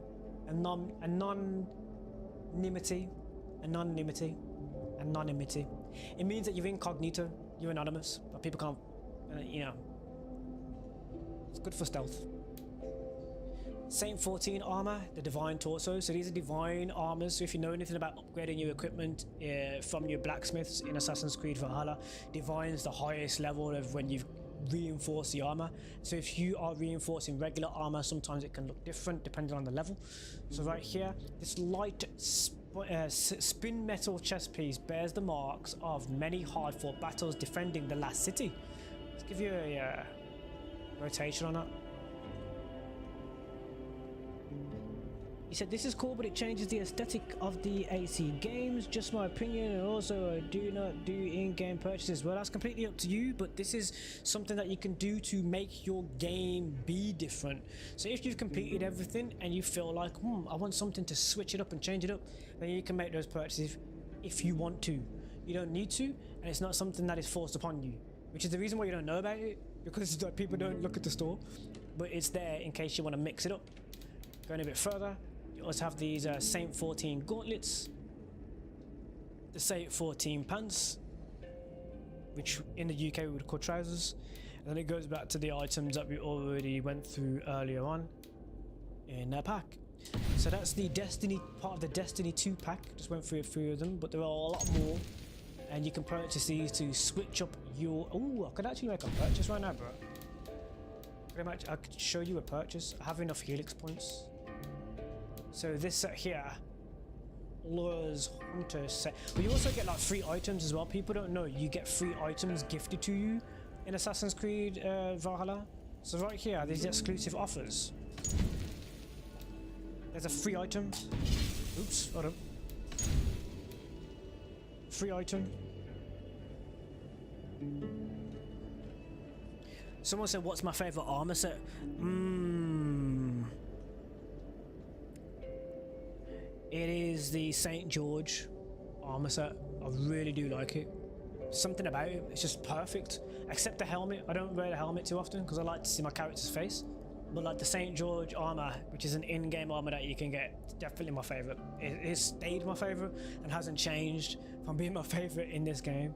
Anonymity. It means that you're incognito, you're anonymous, but people can't, you know. It's good for stealth. Saint 14 armor, the divine torso. So these are divine armors. So if you know anything about upgrading your equipment from your blacksmiths in Assassin's Creed Valhalla, divine's the highest level of when you've reinforced the armor. So if you are reinforcing regular armor, sometimes it can look different depending on the level. So right here, this light spin metal chest piece bears the marks of many hard-fought battles defending the last city. Let's give you a rotation on that. He said, this is cool, but it changes the aesthetic of the AC games. Just my opinion, and also I do not do in-game purchases. Well, that's completely up to you, but this is something that you can do to make your game be different. So if you've completed everything and you feel like, I want something to switch it up and change it up, then you can make those purchases if you want to. You don't need to, and it's not something that is forced upon you, which is the reason why you don't know about it, because people don't look at the store, but it's there in case you want to mix it up. Going a bit further, you also have these Saint 14 gauntlets, the Saint 14 pants, which in the UK we would call trousers, and then it goes back to the items that we already went through earlier on in that pack. So that's the Destiny part of the Destiny 2 pack. Just went through a few of them, but there are a lot more, and you can purchase these to switch up your... Oh, I could actually make a purchase right now, bro. I could show you a purchase. I have enough Helix points. So this set here, Lures Hunter set. But you also get like free items as well. People don't know you get free items gifted to you in Assassin's Creed Valhalla. So right here, these exclusive offers. There's a free item. Oops, hold on. Free item. Someone said, what's my favorite armor set? It is the St. George armor set. I really do like it. Something about it, it's just perfect. Except the helmet. I don't wear the helmet too often because I like to see my character's face. But like the St. George armor, which is an in-game armor that you can get, it's definitely my favorite. It stayed my favorite and hasn't changed from being my favorite in this game.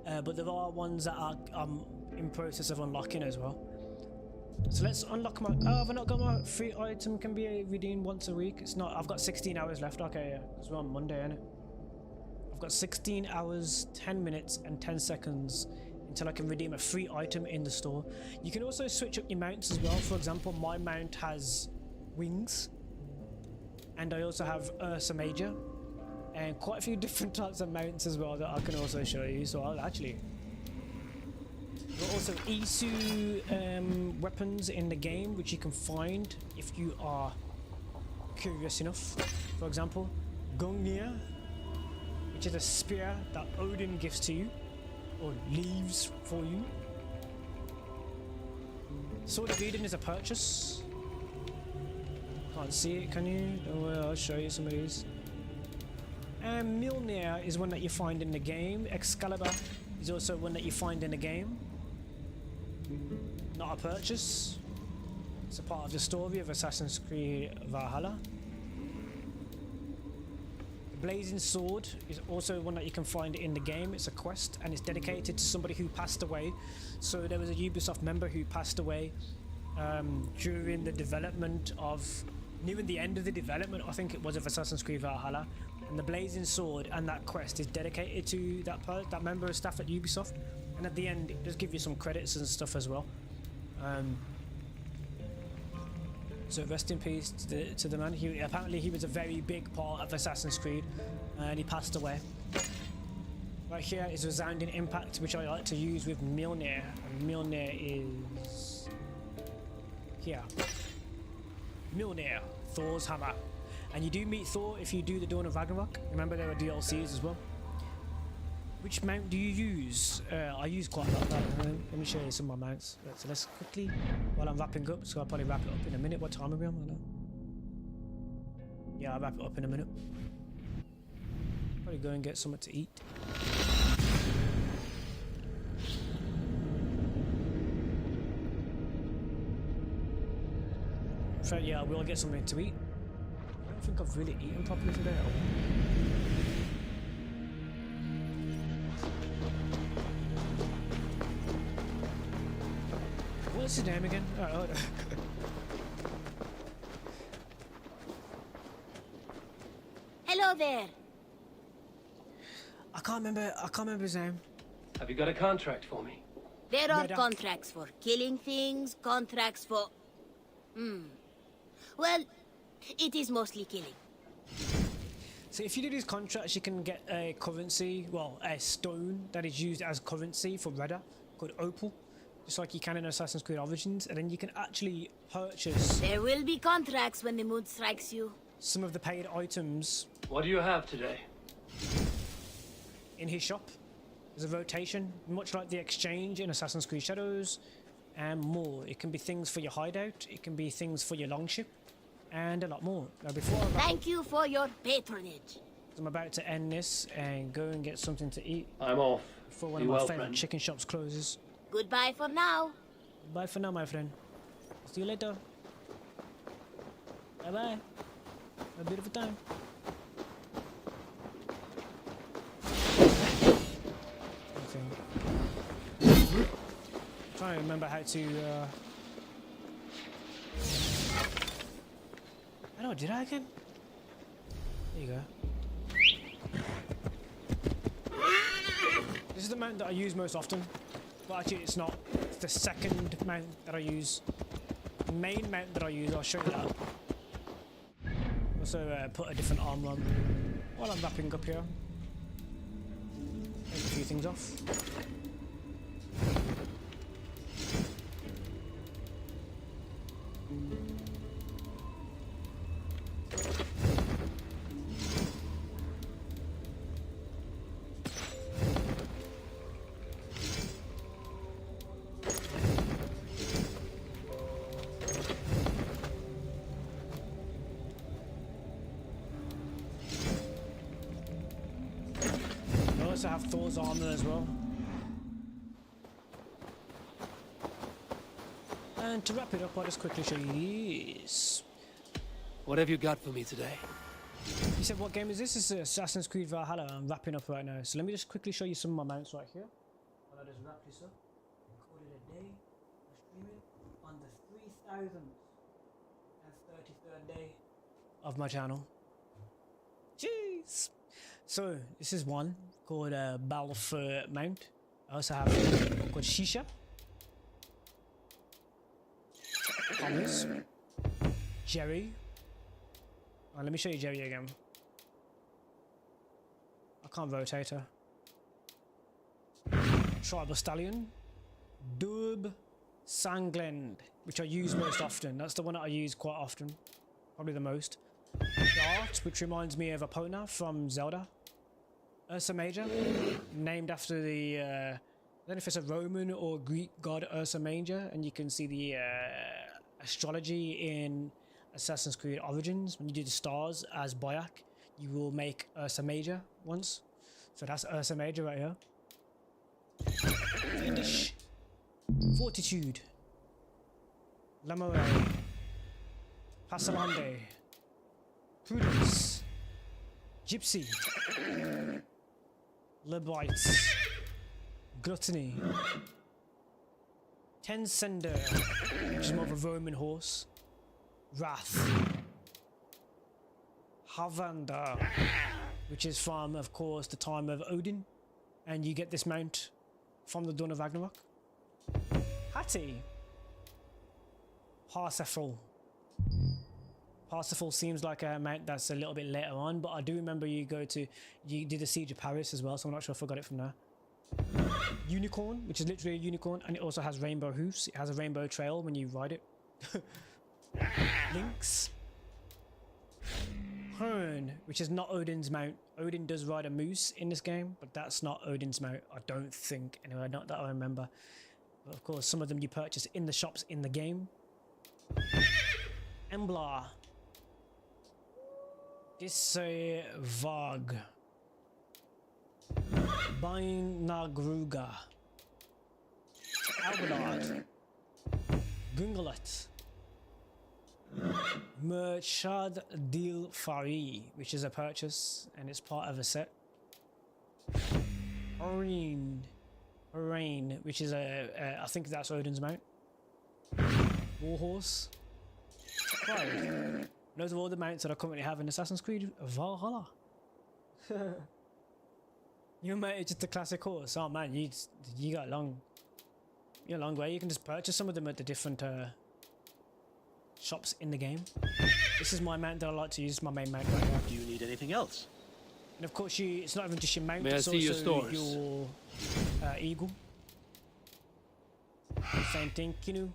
But there are ones that I'm in process of unlocking as well. So let's unlock my. Oh, have I not got my free item? Can be redeemed once a week. It's not. I've got 16 hours left. Okay, yeah, because we're on Monday, innit? I've got 16 hours, 10 minutes, and 10 seconds until I can redeem a free item in the store. You can also switch up your mounts as well. For example, my mount has wings, and I also have Ursa Major, and quite a few different types of mounts as well that I can also show you. So I'll actually. There are also Isu weapons in the game, which you can find if you are curious enough. For example, Gungnir, which is a spear that Odin gives to you, or leaves for you. Sword of Eden is a purchase. Can't see it, can you? Don't worry, I'll show you some of these. And Mjolnir is one that you find in the game. Excalibur is also one that you find in the game. Not a purchase. It's a part of the story of Assassin's Creed Valhalla. The Blazing Sword is also one that you can find in the game. It's a quest and it's dedicated to somebody who passed away. So there was a Ubisoft member who passed away during the development of, near the end of the development, I think it was, of Assassin's Creed Valhalla. And the Blazing Sword and that quest is dedicated to that member of staff at Ubisoft. And at the end, it does give you some credits and stuff as well. So rest in peace to the man. Apparently he was a very big part of Assassin's Creed, and he passed away. Right here is Resounding Impact, which I like to use with Mjolnir. And Mjolnir is here. Mjolnir, Thor's hammer. And you do meet Thor if you do the Dawn of Ragnarok. Remember, there are DLCs as well. Which mount do you use? I use quite a lot. Let me show you some of my mounts. So let's quickly, while I'm wrapping up, so I'll probably wrap it up in a minute. What time are we on? I don't know. Yeah, I'll wrap it up in a minute. Probably go and get something to eat. So yeah, we'll get something to eat. I don't think I've really eaten properly today. What's his name again? Oh. Hello there. I can't remember his name. Have you got a contract for me? There are contracts for killing things, contracts for... Well, it is mostly killing. So if you do these contracts, you can get a currency, well, a stone that is used as currency for Redder, called Opal. Just like you can in Assassin's Creed Origins, and then you can actually purchase... There will be contracts when the mood strikes you. Some of the paid items. What do you have today? In his shop. There's a rotation, much like the exchange in Assassin's Creed Shadows, and more. It can be things for your hideout, it can be things for your longship, and a lot more. Now before Thank you for your patronage. I'm about to end this and go and get something to eat. I'm off. Before one of my favorite chicken shops closes. Goodbye for now. Bye for now, my friend. See you later. Bye-bye. Have a beautiful time. Okay. Trying to remember how to, I don't know, did I again? There you go. This is the mount that I use most often. Well, actually, it's not. It's the second mount that I use. The main mount that I use, I'll show you that. Also, put a different armor on while I'm wrapping up here. Take a few things off. also have Thor's armor as well. And to wrap it up, I'll just quickly show you this. What have you got for me today? You said, what game is this? This is Assassin's Creed Valhalla. I'm wrapping up right now. So let me just quickly show you some of my mounts right here. While I just wrap this up. Call it a day. I stream it on the 3033rd day of my channel. Jeez. So this is one called Balfour Mount. I also have one called Shisha. Thomas. Jerry. Oh, let me show you Jerry again. I can't rotate her. Tribal Stallion. Dub Sanglend, which I use most often. That's the one that I use quite often. Probably the most. Dart, which reminds me of Epona from Zelda. Ursa Major, named after the, I don't know if it's a Roman or Greek god Ursa Major, and you can see the astrology in Assassin's Creed Origins. When you do the stars as Boyac, you will make Ursa Major once. So that's Ursa Major right here. Fiendish. Fortitude. Lamore. Passalande. Prudence. Gypsy. Lebites. Gluttony. Tensender, which is more of a Roman horse. Wrath. Havanda, which is from, of course, the time of Odin. And you get this mount from the Dawn of Ragnarok. Hattie. Parsifal. Parsifal seems like a mount that's a little bit later on, but I do remember you did the Siege of Paris as well, so I'm not sure if I got it from there. Unicorn, which is literally a unicorn, and it also has rainbow hoofs. It has a rainbow trail when you ride it. Lynx. Hern, which is not Odin's mount. Odin does ride a moose in this game, but that's not Odin's mount, I don't think. Anyway, not that I remember. But of course, some of them you purchase in the shops in the game. Embla. Disse Vag. Bainagruga. Alballard. Gungalet. Merchad Dil Fari, which is a purchase and it's part of a set. Orain, which is I think that's Odin's mount. Warhorse. Right. Those are all the mounts that I currently have in Assassin's Creed Valhalla. Your mate is just a classic horse. Oh man, you got you're a long way. You can just purchase some of them at the different shops in the game. This is my mount that I like to use, my main mount right now. Do you need anything else? And of course, it's not even just your mount, May I it's see your also stores? your eagle. Same thing, Kinu,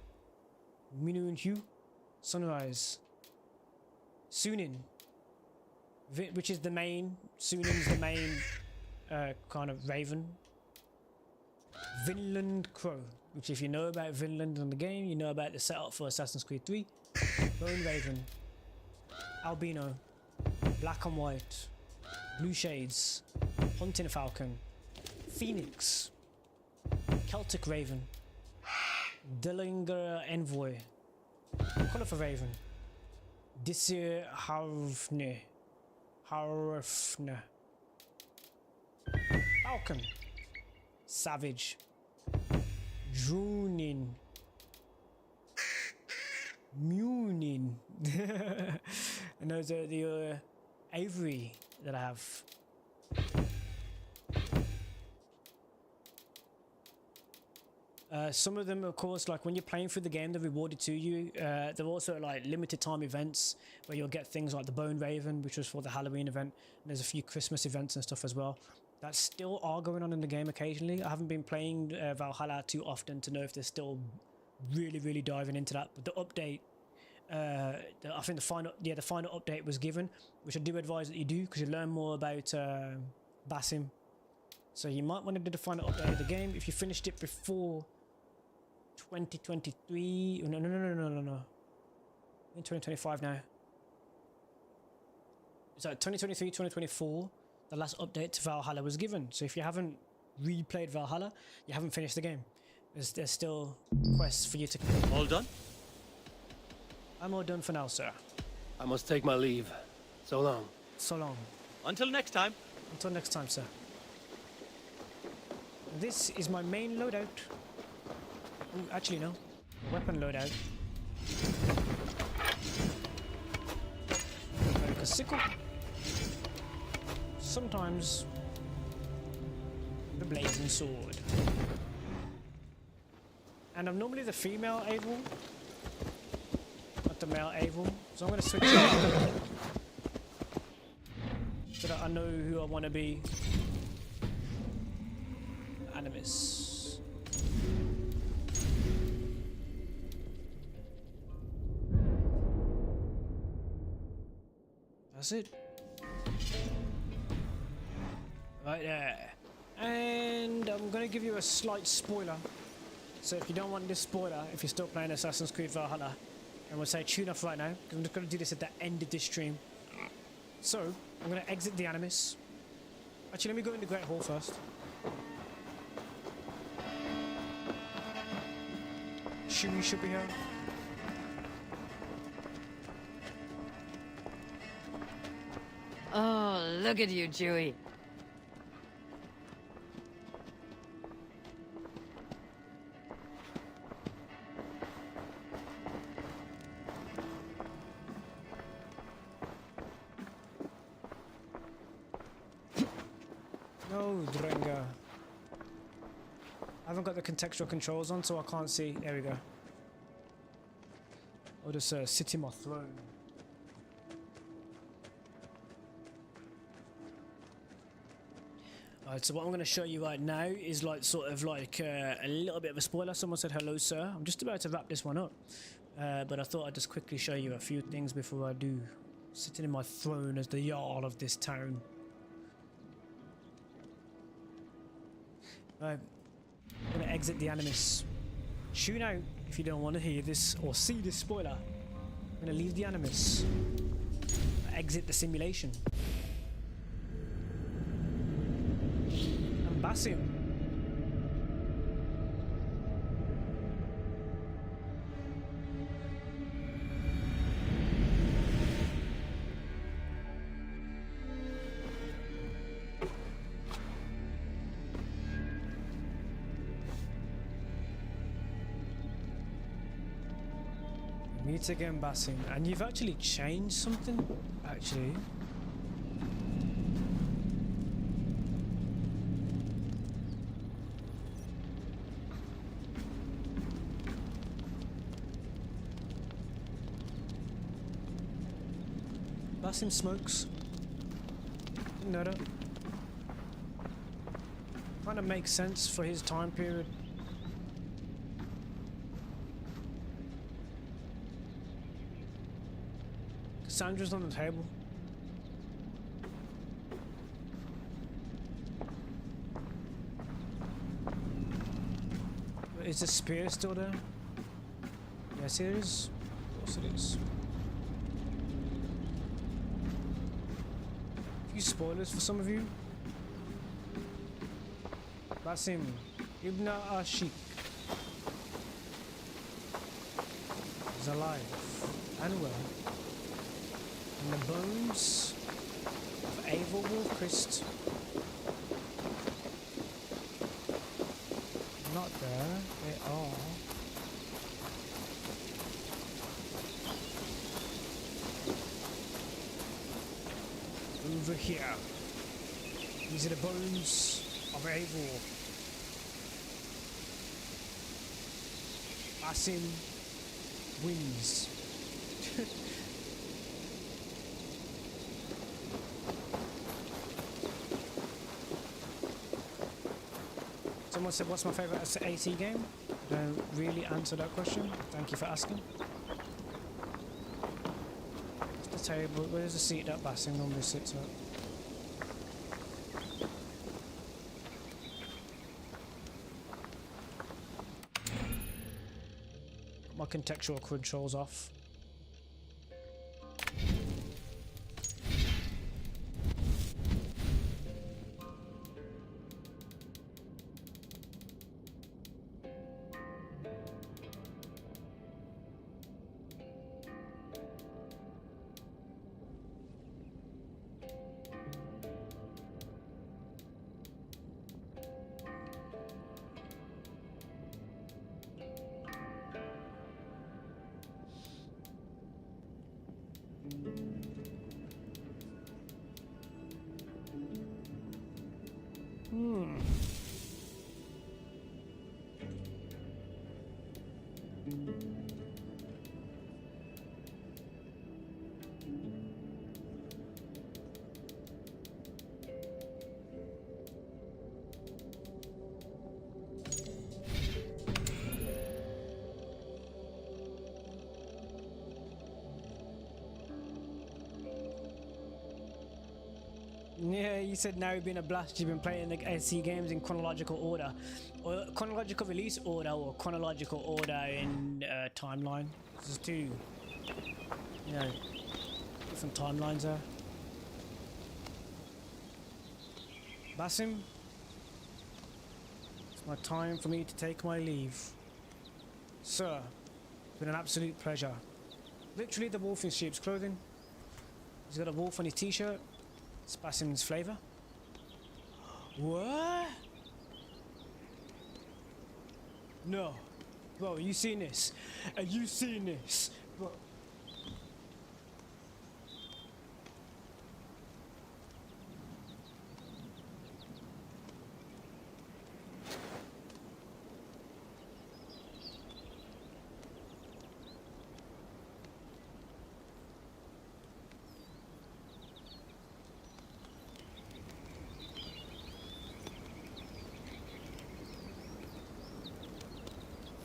Minu and Hugh, Sunrise, Sunin, which is the main, Sunin's the main kind of raven. Vinland Crow, which if you know about Vinland in the game, you know about the setup for Assassin's Creed 3. Bone Raven, Albino, Black and White, Blue Shades, Hunting Falcon, Phoenix, Celtic Raven, Dillinger Envoy, Colourful Raven, Disir Harfne, Falcon, Savage, Drunin, Munin, and those are the Avery that I have. Some of them, of course, like when you're playing through the game, they're rewarded to you. They're also like limited time events where you'll get things like the Bone Raven, which was for the Halloween event. And there's a few Christmas events and stuff as well that still are going on in the game occasionally. I haven't been playing Valhalla too often to know if they're still really diving into that. But the update, I think the final update was given, which I do advise that you do because you learn more about Basim. So you might want to do the final update of the game if you finished it before 2023. No. In 2025 now. So 2023, 2024. the last update to Valhalla was given. So if you haven't replayed Valhalla, you haven't finished the game. There's still quests for you to complete. All done? I'm all done for now, sir. I must take my leave. So long. So long. Until next time. Until next time, sir. This is my main loadout. Ooh, actually, no. Weapon loadout. Like a sickle. Sometimes the blazing sword. And I'm normally the female Avil, not the male Avil. So I'm going to switch it so that I know who I want to be. Animus. That's it. Right there. And I'm going to give you a slight spoiler. So if you don't want this spoiler, if you're still playing Assassin's Creed Valhalla, and we'll say tune off right now, because I'm just going to do this at the end of this stream. So, I'm going to exit the Animus. Actually, let me go in the Great Hall first. Shuri should be here. Oh, look at you, Chewie. No, Drenga. I haven't got the contextual controls on, so I can't see. There we go. I'll just sit in my throne. Alright, so what I'm going to show you right now is like sort of like a little bit of a spoiler. Someone said hello, sir. I'm just about to wrap this one up. But I thought I'd just quickly show you a few things before I do. Sitting in my throne as the Jarl of this town. Right. I'm going to exit the Animus. Tune out if you don't want to hear this or see this spoiler. I'm going to leave the Animus. Exit the simulation. And Basim. Meet again, Basim. And you've actually changed something, actually. Basim smokes. Didn't know that. Kind of makes sense for his time period. Cassandra's on the table. Is the spear still there? Yes, it is. Of course it is. A few spoilers for some of you. Basim Ibn Ashik is alive and well. And the bones of Ava Wolfchrist not there, they are. Over here. These are the bones of Eivor. Basim wins. Someone said, what's my favourite AT game? I don't really answer that question. Thank you for asking. What's the table? Where's the seat that Basim normally sits at? Got my contextual controls off. Yeah, you said now you've been a blast. You've been playing the AC games in chronological order, or chronological release order, or chronological order in timeline. There's two, you know, different timelines there. Basim, it's my time for me to take my leave. Sir, it's been an absolute pleasure. Literally the wolf in sheep's clothing. He's got a wolf on his t-shirt. It's Basim's flavour. What? No. Bro, you seen this? Have you seen this? Bro.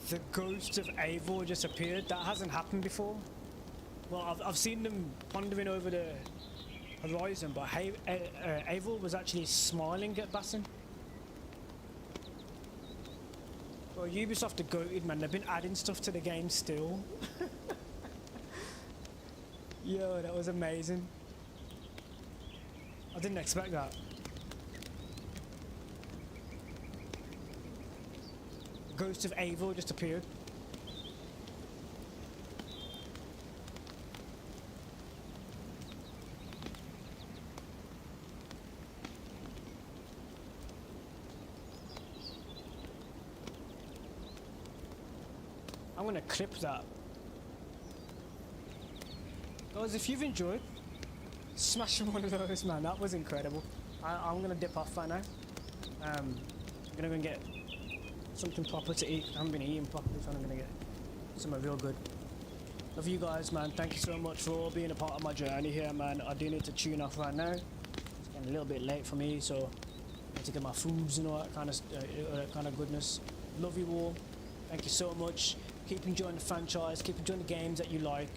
The ghost of Eivor just appeared. That hasn't happened before. Well, I've seen them pondering over the horizon, but Eivor was actually smiling at Basim. Well, Ubisoft are goated, man. They've been adding stuff to the game still. Yo, that was amazing. I didn't expect that. Ghost of Eivor just appeared. I'm gonna clip that. Guys, if you've enjoyed, smash one of those, man. That was incredible. I'm gonna dip off right now. I'm gonna go and get something proper to eat. I haven't been eating properly, so I'm gonna get something real good. Love you guys, man. Thank you so much for being a part of my journey here, man. I do need to tune off right now. It's getting a little bit late for me, so I need to get my foods and all that kind of goodness. Love you all. Thank you so much. Keep enjoying the franchise. Keep enjoying the games that you like.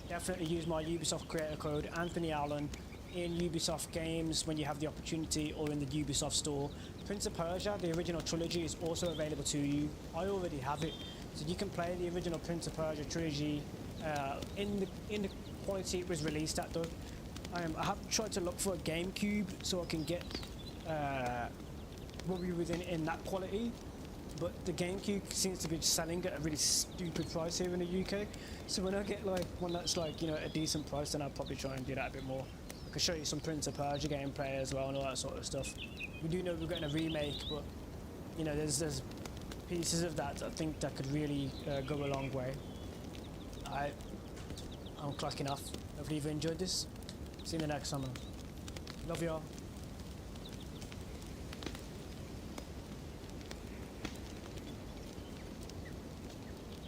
Definitely use my Ubisoft creator code, AnthonyAllen, in Ubisoft games when you have the opportunity, or in the Ubisoft store. Prince of Persia, the original trilogy, is also available to you. I already have it, so you can play the original Prince of Persia trilogy in the quality it was released at, though. I have tried to look for a GameCube so I can get Robbie within in that quality, but the GameCube seems to be selling at a really stupid price here in the UK. So when I get like one that's like, you know, a decent price, then I'll probably try and do that a bit more. I can show you some Prince of Persia gameplay as well and all that sort of stuff. We do know we're getting a remake, but you know, there's pieces of that I think that could really go a long way. I'm clocking off. Hopefully you've enjoyed this. See you in the next summer. Love y'all.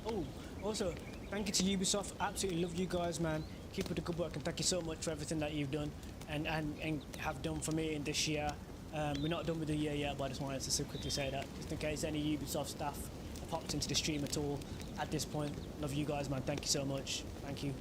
Oh, also, thank you to Ubisoft. Absolutely love you guys, man. Keep up the good work, and thank you so much for everything that you've done and have done for me in this year. We're not done with the year yet, but I just wanted to quickly say that, just in case any Ubisoft staff have popped into the stream at all at this point. Love you guys, man. Thank you so much. Thank you.